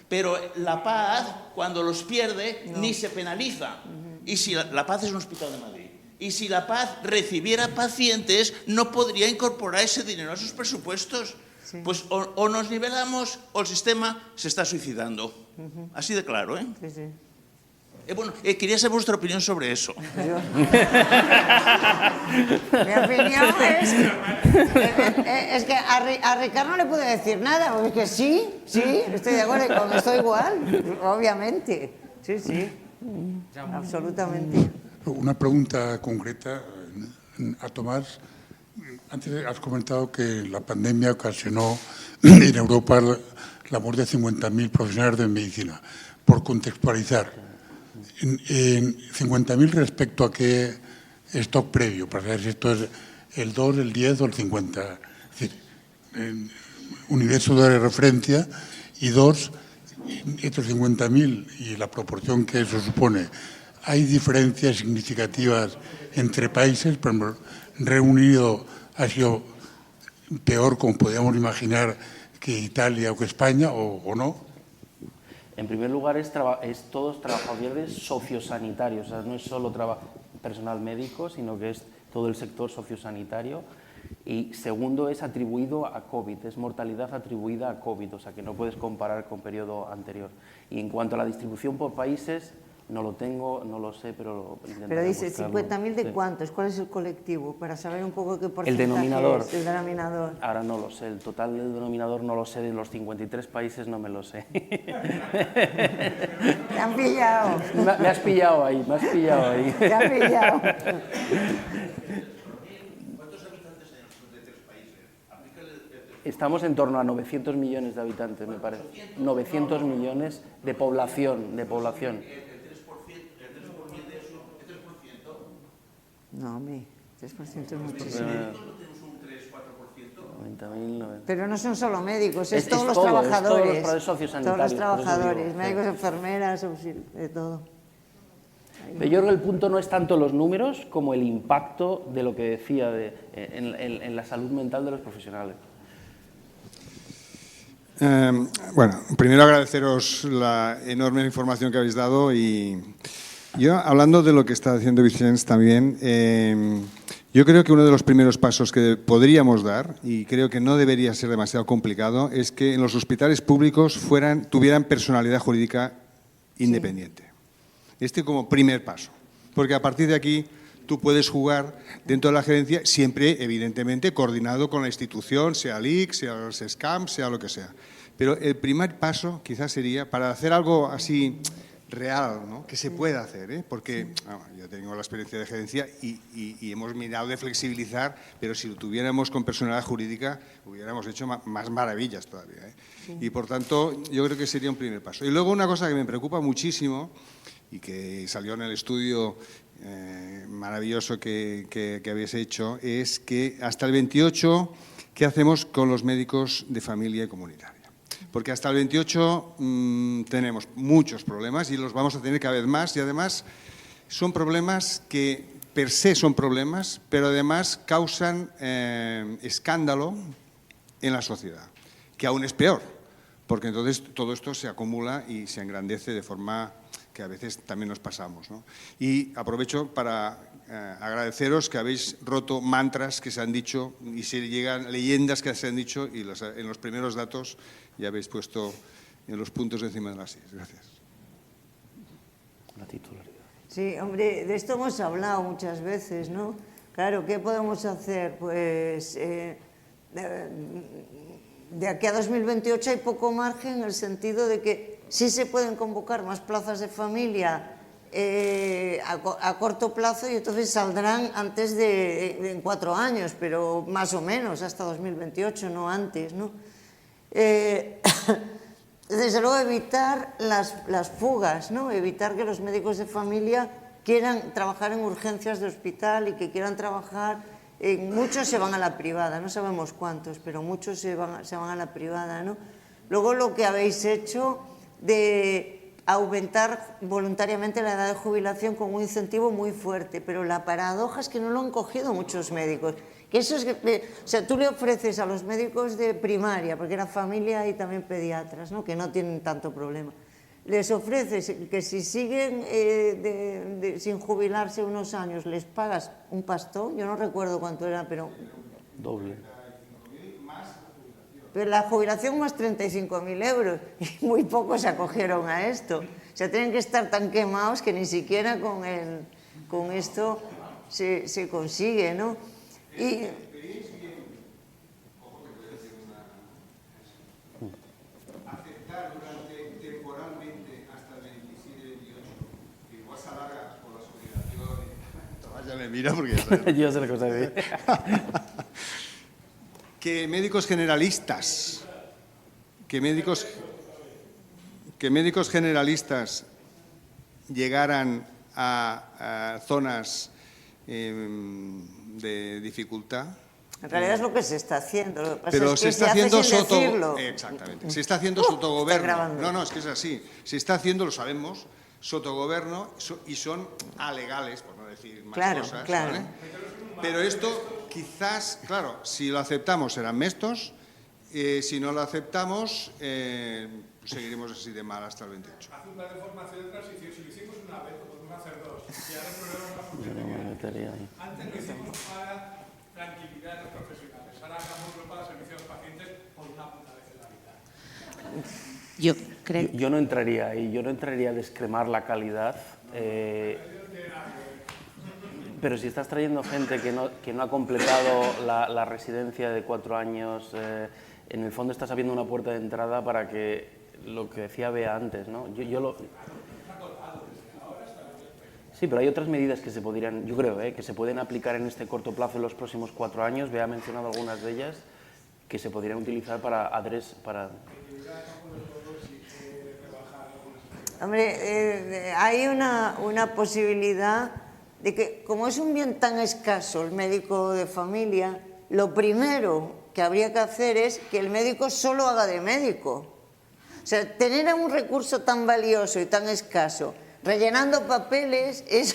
Pero La Paz, cuando los pierde, ni se penaliza. Y si La Paz es un hospital de Madrid. Y si La Paz recibiera pacientes, no podría incorporar ese dinero a sus presupuestos. Sí. Pues o nos nivelamos o el sistema se está suicidando. Así de claro, ¿eh? Sí, sí. Bueno, quería saber vuestra opinión sobre eso. Mi opinión es que a Ricardo no le puedo decir nada, porque es que sí, estoy de acuerdo, con esto igual, obviamente. Sí, absolutamente. Una pregunta concreta a Tomás. Antes has comentado que la pandemia ocasionó en Europa la muerte de 50.000 profesionales de medicina. Por contextualizar, en 50.000 respecto a qué stock previo, para saber si esto es el 2, el 10 o el 50. Es decir, universo de referencia, y dos, estos 50.000 y la proporción que eso supone. ¿Hay diferencias significativas entre países? Por ejemplo, Reino Unido ha sido peor, como podíamos imaginar, que Italia o que España, o no. En primer lugar, es todos trabajadores sociosanitarios, o sea, no es solo personal médico, sino que es todo el sector sociosanitario. Y segundo, es atribuido a COVID, es mortalidad atribuida a COVID, o sea, que no puedes comparar con periodo anterior. Y en cuanto a la distribución por países, no lo tengo, no lo sé, pero intentaré. Pero dice, buscarlo. 50.000 ¿de Sí. cuántos? ¿Cuál es el colectivo? Para saber un poco qué porcentaje El denominador. es el denominador. Ahora no lo sé, el total del denominador no lo sé, de los 53 países no me lo sé. Te han pillado. Me has pillado ahí, me has pillado ahí. Te han pillado. ¿Cuántos habitantes hay en los 53 países? Estamos en torno a 900 millones de habitantes, me parece. 900 millones de población, No, hombre, 3% es muchísimo. 90.000. Pero no son solo médicos, es Es todos los todo, trabajadores. es todos los sociosanitarios, Todos los por eso trabajadores, digo, médicos, sí. enfermeras, de todo. Pero yo creo que el punto no es tanto los números como el impacto de lo que decía en la salud mental de los profesionales. Bueno, primero agradeceros la enorme información que habéis dado, y yo, hablando de lo que está haciendo Vicens también, yo creo que uno de los primeros pasos que podríamos dar, y creo que no debería ser demasiado complicado, es que en los hospitales públicos tuvieran personalidad jurídica independiente. Este como primer paso, porque a partir de aquí tú puedes jugar dentro de la gerencia, siempre, evidentemente, coordinado con la institución, sea el IC, sea el SESCAM, sea lo que sea. Pero el primer paso quizás sería, para hacer algo así real, ¿no?, que se pueda hacer, ¿eh? Porque yo tengo la experiencia de gerencia y hemos mirado de flexibilizar, pero si lo tuviéramos con personalidad jurídica, hubiéramos hecho más maravillas todavía, ¿eh? Sí. Y por tanto, yo creo que sería un primer paso. Y luego una cosa que me preocupa muchísimo, y que salió en el estudio maravilloso que habéis hecho, es que hasta el 28, ¿qué hacemos con los médicos de familia y comunitaria? Porque hasta el 28 tenemos muchos problemas y los vamos a tener cada vez más, y además son problemas que per se son problemas, pero además causan escándalo en la sociedad, que aún es peor, porque entonces todo esto se acumula y se engrandece de forma que a veces también nos pasamos, ¿no? Y aprovecho para agradeceros que habéis roto mantras que se han dicho, y se llegan leyendas que se han dicho, y en los primeros datos ya habéis puesto en los puntos encima de las IES. Gracias. La titularidad. Sí, hombre, de esto hemos hablado muchas veces, ¿no? Claro, ¿qué podemos hacer? Pues de aquí a 2028 hay poco margen en el sentido de que sí se pueden convocar más plazas de familia a corto plazo y entonces saldrán antes en 4 años, pero más o menos hasta 2028, no antes, ¿no? Desde luego evitar las fugas, ¿no? Evitar que los médicos de familia quieran trabajar en urgencias de hospital y que quieran trabajar, muchos se van a la privada, no sabemos cuántos, pero muchos se van a la privada, ¿no? Luego lo que habéis hecho de aumentar voluntariamente la edad de jubilación con un incentivo muy fuerte, pero la paradoja es que no lo han cogido muchos médicos. Que eso es o sea, tú le ofreces a los médicos de primaria, porque era familia y también pediatras, ¿no? Que no tienen tanto problema, les ofreces que si siguen sin jubilarse unos años, les pagas un pastón, yo no recuerdo cuánto era, pero... Doble. Pero la jubilación más 35.000 euros, y muy pocos se acogieron a esto. O sea, tienen que estar tan quemados que ni siquiera con esto se consigue, ¿no? Y... aceptar temporalmente hasta el 27-28, que igual se alarga por la jubilación. Tomás ya me mira porque ya sabes. Yo sé la cosa de... Que médicos generalistas llegaran a zonas de dificultad. En realidad es lo que se está haciendo. Lo que pasa Pero es se que está haciendo decirlo. Exactamente. Se está haciendo sotogobierno. Está grabando. No, es que es así. Se está haciendo, lo sabemos, sotogobierno y son alegales, por no decir más cosas. Claro. ¿Vale? Pero esto quizás, claro, si lo aceptamos serán mestos, si no lo aceptamos seguiremos así de mal hasta el 28. Hace un plan de formación de transición, si lo hicimos una vez, lo podemos hacer 2. Y ahora el problema es la Yo no me metería ahí. Antes lo hicimos para tranquilidad de los profesionales, ahora hagámoslo para servicio a los pacientes por una puta vez en la vida. Yo no entraría ahí, yo no entraría a descremar la calidad. Pero si estás trayendo gente que no ha completado la residencia de 4 años, en el fondo estás abriendo una puerta de entrada para que lo que decía Bea antes, ¿no? Sí, pero hay otras medidas que se podrían, yo creo, que se pueden aplicar en este corto plazo en los próximos 4 años. Bea ha mencionado algunas de ellas que se podrían utilizar para... Hombre, hay una posibilidad de que, como es un bien tan escaso el médico de familia, lo primero que habría que hacer es que el médico solo haga de médico. O sea, tener un recurso tan valioso y tan escaso rellenando papeles es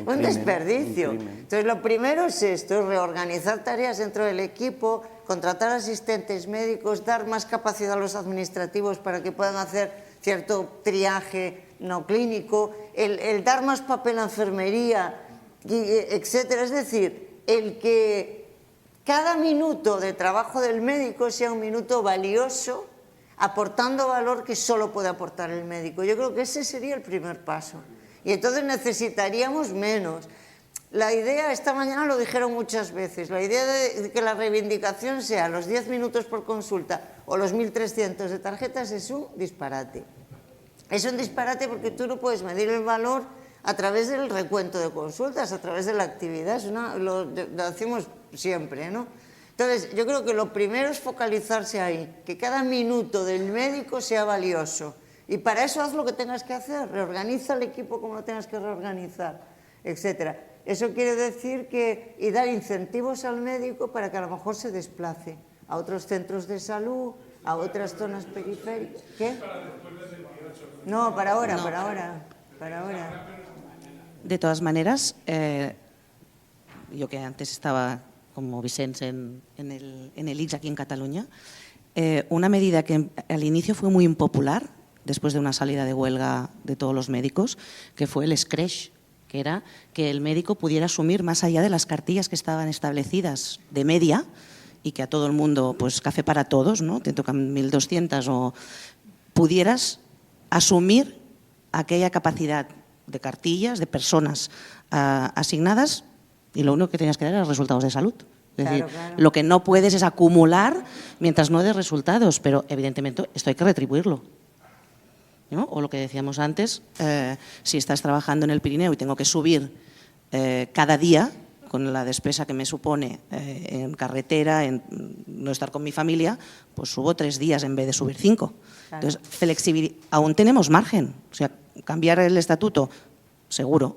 un desperdicio. Entonces, lo primero es esto, es reorganizar tareas dentro del equipo, contratar asistentes médicos, dar más capacidad a los administrativos para que puedan hacer cierto triaje no clínico, el dar más papel a enfermería, etcétera. Es decir, el que cada minuto de trabajo del médico sea un minuto valioso, aportando valor que solo puede aportar el médico. Yo creo que ese sería el primer paso. Y entonces necesitaríamos menos. La idea, esta mañana lo dijeron muchas veces, la idea de que la reivindicación sea los 10 minutos por consulta o los 1.300 de tarjetas es un disparate. Es un disparate porque tú no puedes medir el valor a través del recuento de consultas, a través de la actividad, lo decimos siempre, ¿no? Entonces, yo creo que lo primero es focalizarse ahí, que cada minuto del médico sea valioso. Y para eso haz lo que tengas que hacer, reorganiza el equipo como lo tengas que reorganizar, etcétera. Eso quiere decir y dar incentivos al médico para que a lo mejor se desplace a otros centros de salud, a otras zonas periféricas. ¿Qué? No, para ahora, no. para ahora. De todas maneras, yo que antes estaba como Vicens en el ICS aquí en Cataluña, una medida que al inicio fue muy impopular, después de una salida de huelga de todos los médicos, que fue el escreix, que era que el médico pudiera asumir más allá de las cartillas que estaban establecidas de media y que a todo el mundo, pues café para todos, ¿no? Te tocan 1.200 o pudieras asumir aquella capacidad de cartillas, de personas asignadas, y lo único que tenías que dar eran resultados de salud. Es decir, lo que no puedes es acumular mientras no des resultados, pero evidentemente esto hay que retribuirlo, ¿no? O lo que decíamos antes, si estás trabajando en el Pirineo y tengo que subir cada día, con la despesa que me supone en carretera, en no estar con mi familia, pues subo 3 días en vez de subir 5. Entonces, aún tenemos margen. O sea, cambiar el estatuto, seguro,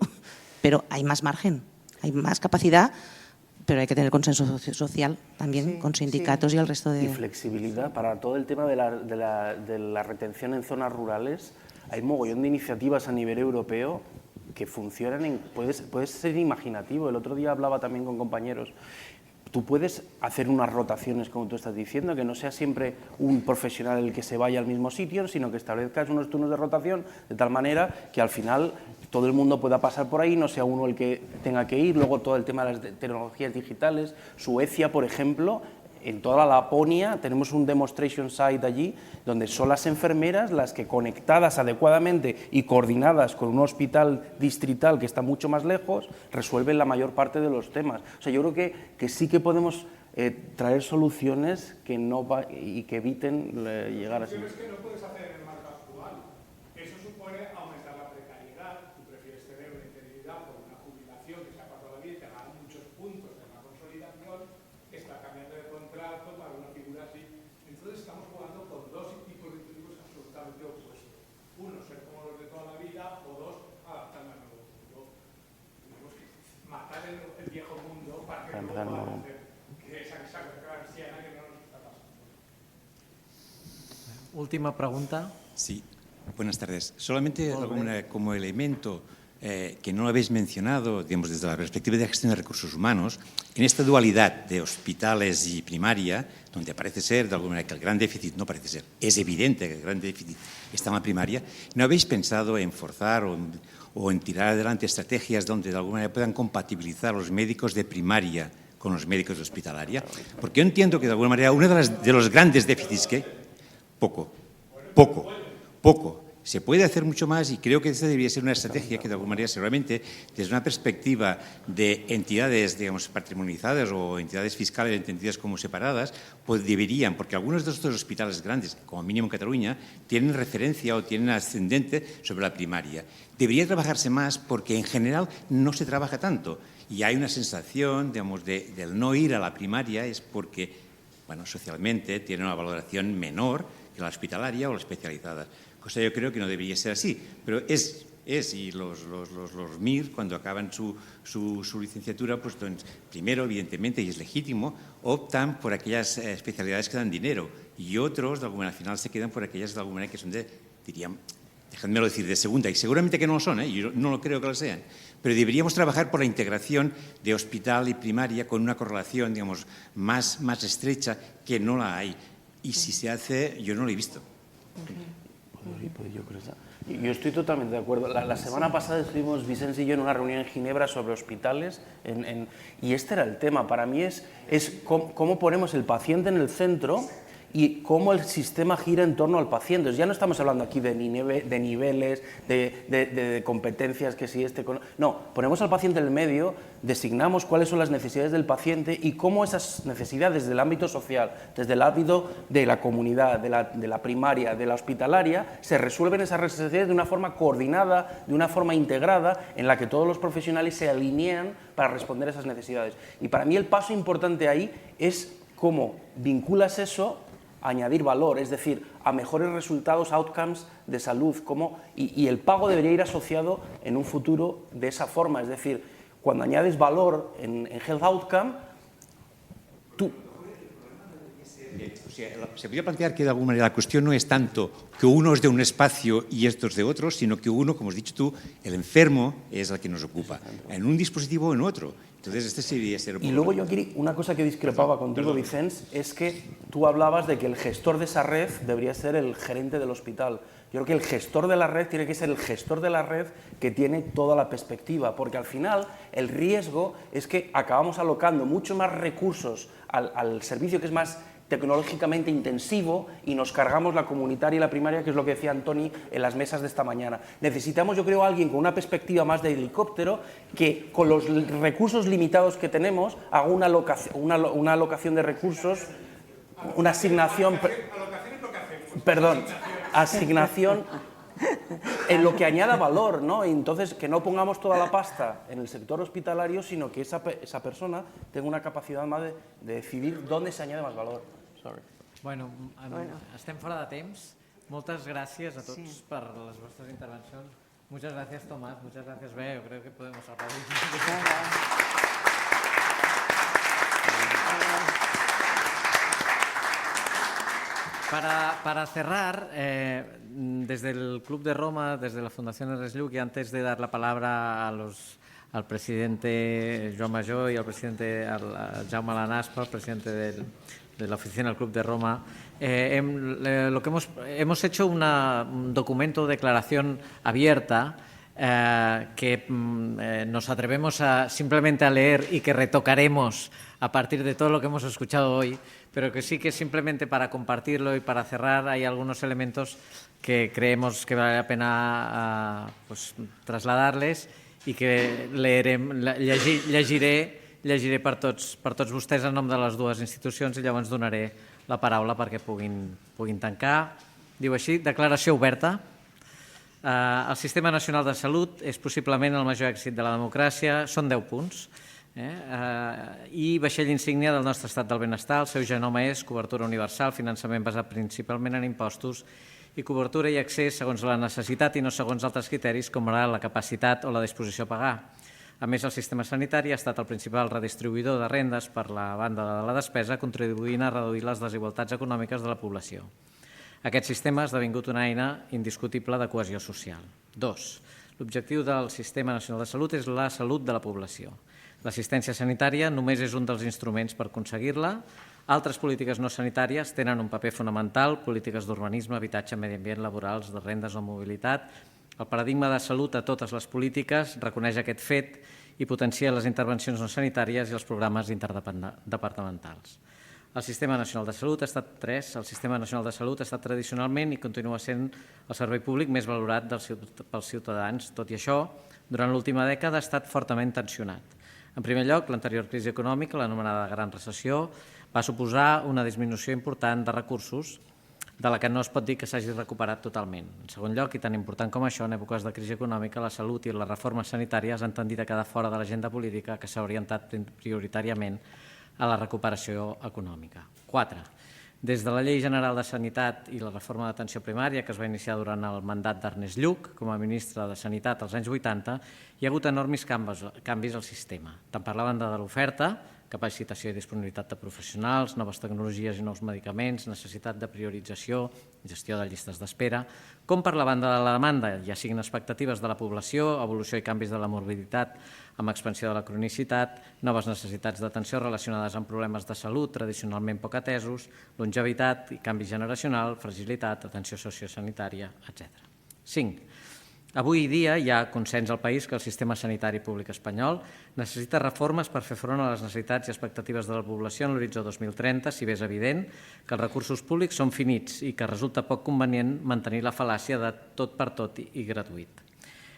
pero hay más margen, hay más capacidad, pero hay que tener consenso social también con sindicatos y el resto de... Y flexibilidad para todo el tema de la retención en zonas rurales. Hay mogollón de iniciativas a nivel europeo que funcionan, puedes ser imaginativo. El otro día hablaba también con compañeros. Tú puedes hacer unas rotaciones, como tú estás diciendo, que no sea siempre un profesional el que se vaya al mismo sitio, sino que establezcas unos turnos de rotación de tal manera que al final todo el mundo pueda pasar por ahí, no sea uno el que tenga que ir. Luego todo el tema de las tecnologías digitales. Suecia, por ejemplo, en toda la Laponia tenemos un demonstration site allí donde son las enfermeras las que, conectadas adecuadamente y coordinadas con un hospital distrital que está mucho más lejos, resuelven la mayor parte de los temas. O sea, yo creo que sí que podemos traer soluciones que y que eviten llegar así. Soluciones que no puedes hacer en el marco actual. Eso supone aumentar la precariedad. Tú prefieres tener una interinidad por una jubilación que sea para toda la vida y te ganar muchos puntos en la consolidación, está cambiando de contrato para una figura así. Entonces estamos jugando con dos tipos de individuos absolutamente opuestos. Uno, ser como los de toda la vida, o dos, adaptarme al nuevo mundo. Tenemos que matar el viejo mundo para que no puedan hacer que esa gran anciana que no nos está pasando. Última pregunta. Sí, buenas tardes. Solamente como elemento que no lo habéis mencionado, digamos, desde la perspectiva de gestión de recursos humanos, en esta dualidad de hospitales y primaria, donde parece ser, de alguna manera, que el gran déficit no parece ser, es evidente que el gran déficit está en la primaria, ¿no habéis pensado en forzar o en tirar adelante estrategias donde de alguna manera puedan compatibilizar los médicos de primaria con los médicos de hospitalaria? Porque yo entiendo que de alguna manera uno de los grandes déficits que poco. Se puede hacer mucho más y creo que esa debería ser una estrategia que de alguna manera seguramente desde una perspectiva de entidades, digamos, patrimonializadas o entidades fiscales entendidas como separadas, pues deberían, porque algunos de estos hospitales grandes, como mínimo en Cataluña, tienen referencia o tienen ascendente sobre la primaria. Debería trabajarse más porque en general no se trabaja tanto y hay una sensación, digamos, del no ir a la primaria es porque, bueno, socialmente tiene una valoración menor que la hospitalaria o la especializada. Cosa yo creo que no debería ser así, pero es y los MIR, cuando acaban su licenciatura, pues entonces, primero, evidentemente, y es legítimo, optan por aquellas especialidades que dan dinero y otros, de alguna manera, al final se quedan por aquellas, de alguna manera, que son dirían, dejadmelo decir, de segunda, y seguramente que no lo son, yo no lo creo que lo sean, pero deberíamos trabajar por la integración de hospital y primaria con una correlación, digamos, más estrecha, que no la hay. Y si se hace, yo no lo he visto. Yo estoy totalmente de acuerdo. La semana pasada estuvimos, Vicens y yo, en una reunión en Ginebra sobre hospitales y este era el tema. Para mí es cómo ponemos el paciente en el centro y cómo el sistema gira en torno al paciente. Ya no estamos hablando aquí de niveles, de competencias, que si no, ponemos al paciente en el medio, designamos cuáles son las necesidades del paciente y cómo esas necesidades del ámbito social, desde el ámbito de la comunidad, de la primaria, de la hospitalaria, se resuelven esas necesidades de una forma coordinada, de una forma integrada, en la que todos los profesionales se alinean para responder a esas necesidades. Y para mí el paso importante ahí es cómo vinculas eso a añadir valor, es decir, a mejores resultados, outcomes de salud, y el pago debería ir asociado en un futuro de esa forma, es decir, cuando añades valor en health outcome, tú... O sea, se podría plantear que de alguna manera la cuestión no es tanto que uno es de un espacio y estos de otro, sino que uno, como has dicho tú, el enfermo es el que nos ocupa, en un dispositivo o en otro. Entonces, este debería ser... Y luego yo aquí, una cosa que discrepaba contigo, Vicens, es que tú hablabas de que el gestor de esa red debería ser el gerente del hospital. Yo creo que el gestor de la red tiene que ser el gestor de la red que tiene toda la perspectiva, porque al final el riesgo es que acabamos alocando mucho más recursos al servicio que es más tecnológicamente intensivo y nos cargamos la comunitaria y la primaria, que es lo que decía Antoni en las mesas de esta mañana. Necesitamos, yo creo, alguien con una perspectiva más de helicóptero que con los recursos limitados que tenemos haga una alocación de recursos, una asignación... Perdón, asignación en lo que añada valor, ¿no? Y entonces, que no pongamos toda la pasta en el sector hospitalario, sino que esa persona tenga una capacidad más de decidir dónde se añade más valor. Sorry. Bueno, estem fora de temps. Moltes gràcies a tots per les vostres intervencions. Muchas gracias, Tomás. Muchas gracias, Bea. Yo creo que podemos aplaudir. Para cerrar, desde el Club de Roma, desde la Fundación Ernest Lluch, y antes de dar la palabra al presidente Joan Majó y al presidente Jaume Lanaspa, presidente de la oficina del Club de Roma, lo que hemos hecho un documento, declaración abierta, que nos atrevemos simplemente a leer y que retocaremos a partir de todo lo que hemos escuchado hoy, pero que sí que simplemente para compartirlo y para cerrar hay algunos elementos que creemos que vale la pena trasladarles i que llegiré per tots vostès en nom de les dues institucions i llavors donaré la paraula perquè puguin tancar. Diu així, declaració oberta. El Sistema Nacional de Salut és possiblement el major èxit de la democràcia, són 10 punts, i vaixell insígnia del nostre estat del benestar. El seu genoma és cobertura universal, finançament basat principalment en impostos i cobertura i accés segons la necessitat i no segons altres criteris com ara la capacitat o la disposició a pagar. A més, el sistema sanitari ha estat el principal redistribuïdor de rendes per la banda de la despesa, contribuint a reduir les desigualtats econòmiques de la població. Aquest sistema ha esdevingut una eina indiscutible de cohesió social. 2. L'objectiu del Sistema Nacional de Salut és la salut de la població. L'assistència sanitària només és un dels instruments per aconseguir-la. Altres polítiques no sanitàries tenen un paper fonamental, polítiques d'urbanisme, habitatge, medi ambient, laborals, de rendes o mobilitat. El paradigma de salut a totes les polítiques reconeix aquest fet i potencia les intervencions no sanitàries i els programes interdepartamentals. El Sistema Nacional de Salut ha estat tradicionalment i continua sent el servei públic més valorat pels ciutadans. Tot i això, durant l'última dècada ha estat fortament tensionat. En primer lloc, l'anterior crisi econòmica, l'anomenada Gran Recessió, va suposar una disminució important de recursos de la que no es pot dir que s'hagi recuperat totalment. En segon lloc, i tan important com això, en èpoques de crisi econòmica, la salut i les reformes sanitàries han tendit a quedar fora de l'agenda política que s'ha orientat prioritàriament a la recuperació econòmica. 4. Des de la Llei General de Sanitat i la reforma d'atenció primària que es va iniciar durant el mandat d'Ernest Lluch com a ministre de Sanitat als anys 80, hi ha hagut enormes canvis al sistema, tant per la banda de l'oferta, capacitació i disponibilitat de professionals, noves tecnologies i nous medicaments, necessitat de priorització, gestió de llistes d'espera, com per la banda de la demanda, ja siguin expectatives de la població, evolució i canvis de la morbiditat amb expansió de la cronicitat, noves necessitats d'atenció relacionades amb problemes de salut tradicionalment poc atesos, longevitat i canvi generacional, fragilitat, atenció sociosanitària, etc. 5. Avui dia hi ha consens al país que el sistema sanitari públic espanyol necessita reformes per fer front a les necessitats i expectatives de la població en l'horitzó 2030, si bé és evident que els recursos públics són finits i que resulta poc convenient mantenir la fal·làcia de tot per tot i gratuït.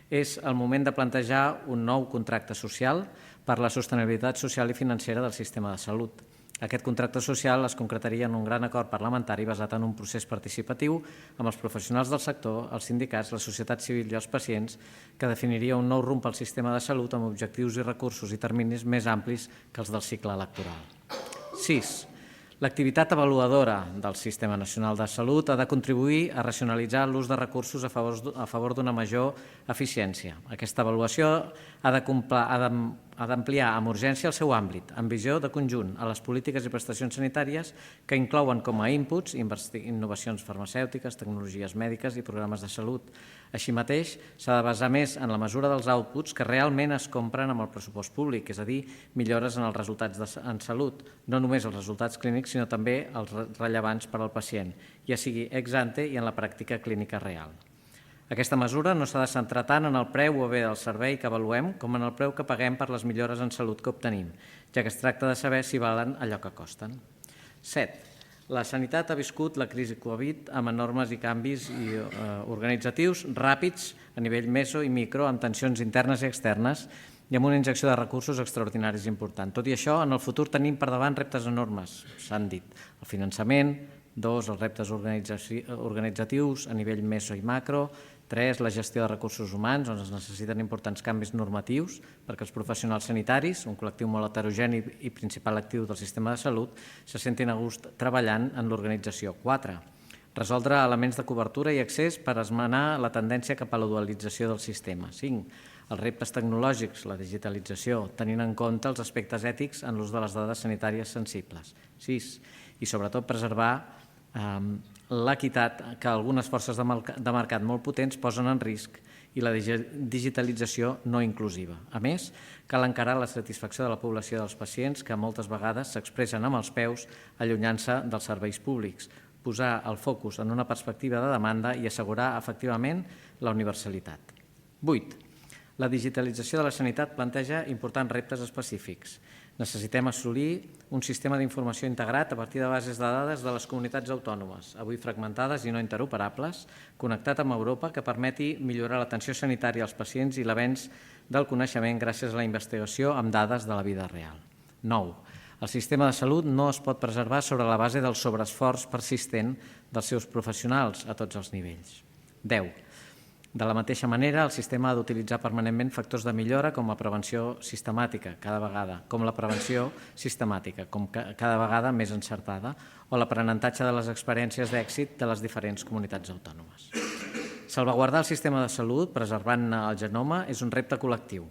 És el moment de plantejar un nou contracte social per la sostenibilitat social i financera del sistema de salut. Aquest contracte social es concretaria en un gran acord parlamentari basat en un procés participatiu amb els professionals del sector, els sindicats, la societat civil i els pacients, que definiria un nou rumb al sistema de salut amb objectius i recursos i terminis més amplis que els del cicle electoral. 6. L'activitat avaluadora del Sistema Nacional de Salut ha de contribuir a racionalitzar l'ús de recursos a favor d'una major eficiència. Aquesta avaluació ha d'ampliar amb urgència el seu àmbit, amb visió de conjunt, a les polítiques i prestacions sanitàries que inclouen com a inputs innovacions farmacèutiques, tecnologies mèdiques i programes de salut. Així mateix, s'ha de basar més en la mesura dels outputs que realment es compren amb el pressupost públic, és a dir, millores en els resultats en salut, no només els resultats clínics, sinó també els rellevants per al pacient, ja sigui ex ante i en la pràctica clínica real. Aquesta mesura no s'ha de centrar tant en el preu o bé del servei que avaluem com en el preu que paguem per les millores en salut que obtenim, ja que es tracta de saber si valen allò que costen. 7. La sanitat ha viscut la crisi Covid amb enormes i canvis organitzatius ràpids a nivell meso i micro, amb tensions internes i externes i amb una injecció de recursos extraordinaris important. Tot i això, en el futur tenim per davant reptes enormes, s'han dit. El finançament, 2, els reptes organitzatius a nivell meso i macro, 3, la gestió de recursos humans, on es necessiten importants canvis normatius perquè els professionals sanitaris, un col·lectiu molt heterogeni i principal actiu del sistema de salut, se sentin a gust treballant en l'organització. 4, resoldre elements de cobertura i accés per esmenar la tendència cap a la dualització del sistema. 5, els reptes tecnològics, la digitalització, tenint en compte els aspectes ètics en l'ús de les dades sanitàries sensibles. 6, i sobretot preservar l'equitat que algunes forces de mercat molt potents posen en risc i la digitalització no inclusiva. A més, cal encarar la satisfacció de la població dels pacients que moltes vegades s'expressen amb els peus allunyant-se dels serveis públics, posar el focus en una perspectiva de demanda i assegurar efectivament la universalitat. 8. La digitalització de la sanitat planteja importants reptes específics. Necessitem assolir un sistema d'informació integrat a partir de bases de dades de les comunitats autònomes, avui fragmentades i no interoperables, connectat amb Europa, que permeti millorar l'atenció sanitària als pacients i l'avenç del coneixement gràcies a la investigació amb dades de la vida real. 9. El sistema de salut no es pot preservar sobre la base del sobreesforç persistent dels seus professionals a tots els nivells. 10. De la mateixa manera, el sistema ha d'utilitzar permanentment factors de millora com la prevenció sistemàtica, cada vegada més encertada, o l'aprenentatge de les experiències d'èxit de les diferents comunitats autònomes. Salvaguardar el sistema de salut, preservant el genoma, és un repte col·lectiu.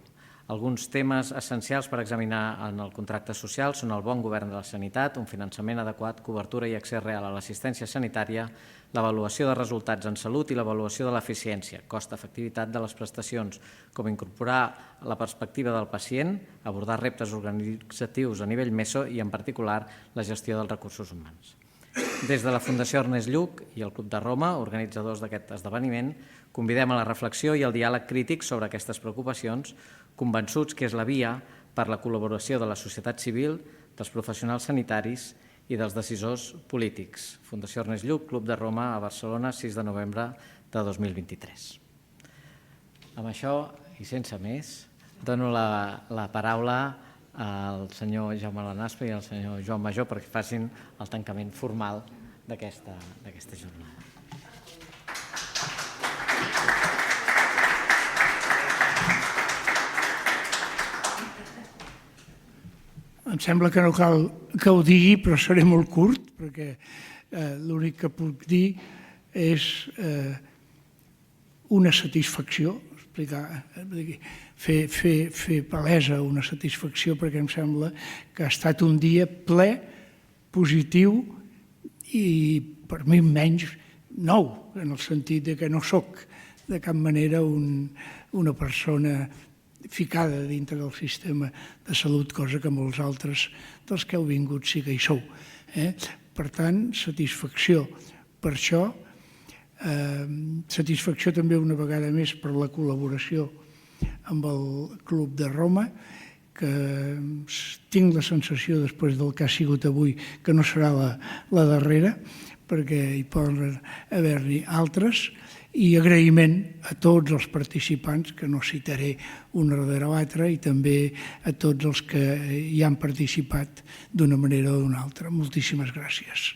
Alguns temes essencials per examinar en el contracte social són el bon govern de la sanitat, un finançament adequat, cobertura i accés real a l'assistència sanitària, l'avaluació de resultats en salut i l'avaluació de l'eficiència, cost-efectivitat de les prestacions, com incorporar la perspectiva del pacient, abordar reptes organitzatius a nivell meso i, en particular, la gestió dels recursos humans. Des de la Fundació Ernest Lluch i el Club de Roma, organitzadors d'aquest esdeveniment, convidem a la reflexió i al diàleg crític sobre aquestes preocupacions, convençuts que és la via per la col·laboració de la societat civil, dels professionals sanitaris i dels decisors polítics. Fundació Ernest Lluch, Club de Roma, a Barcelona, 6 de novembre de 2023. Amb això, i sense més, dono la paraula al senyor Jaume Lanaspe i al senyor Joan Majó perquè facin el tancament formal d'aquesta jornada. Em sembla que no cal que ho digui, però seré molt curt, perquè l'únic que puc dir és una satisfacció, fer palesa una satisfacció, perquè em sembla que ha estat un dia ple, positiu i per mi menys nou, en el sentit que no soc de cap manera una persona ficada dintre del sistema de salut, cosa que molts altres dels que heu vingut sí que hi sou. Per tant, satisfacció per això, satisfacció també una vegada més per la col·laboració amb el Club de Roma, que tinc la sensació, després del que ha sigut avui, que no serà la darrera, perquè hi poden haver-n'hi altres, i agraïment a tots els participants, que no citaré un darrere l'altre, i també a tots els que hi han participat d'una manera o d'una altra. Moltíssimes gràcies.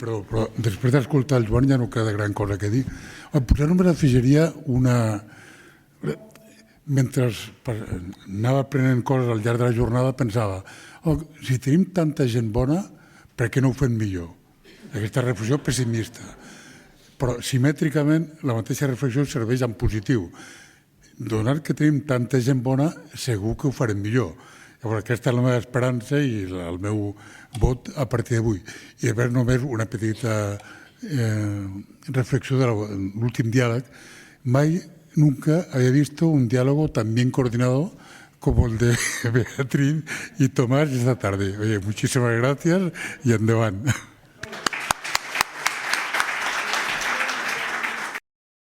Però després d'escoltar el Joan ja no queda gran cosa que dir. Potser només afegiria una... Mentre anava aprenent coses al llarg de la jornada pensava si tenim tanta gent bona, per què no ho fem millor? Aquesta reflexió pessimista. Però simètricament la mateixa reflexió serveix en positiu. Donat que tenim tanta gent bona, segur que ho farem millor. Llavors aquesta és la meva esperança i el meu vot a partir d'avui. I a veure només una petita reflexió de l'últim diàleg. Mai nunca había visto un diálogo tan bien coordinado como el de Beatriz y Tomás esta tarde. Oye, muchísimas gracias y endavant.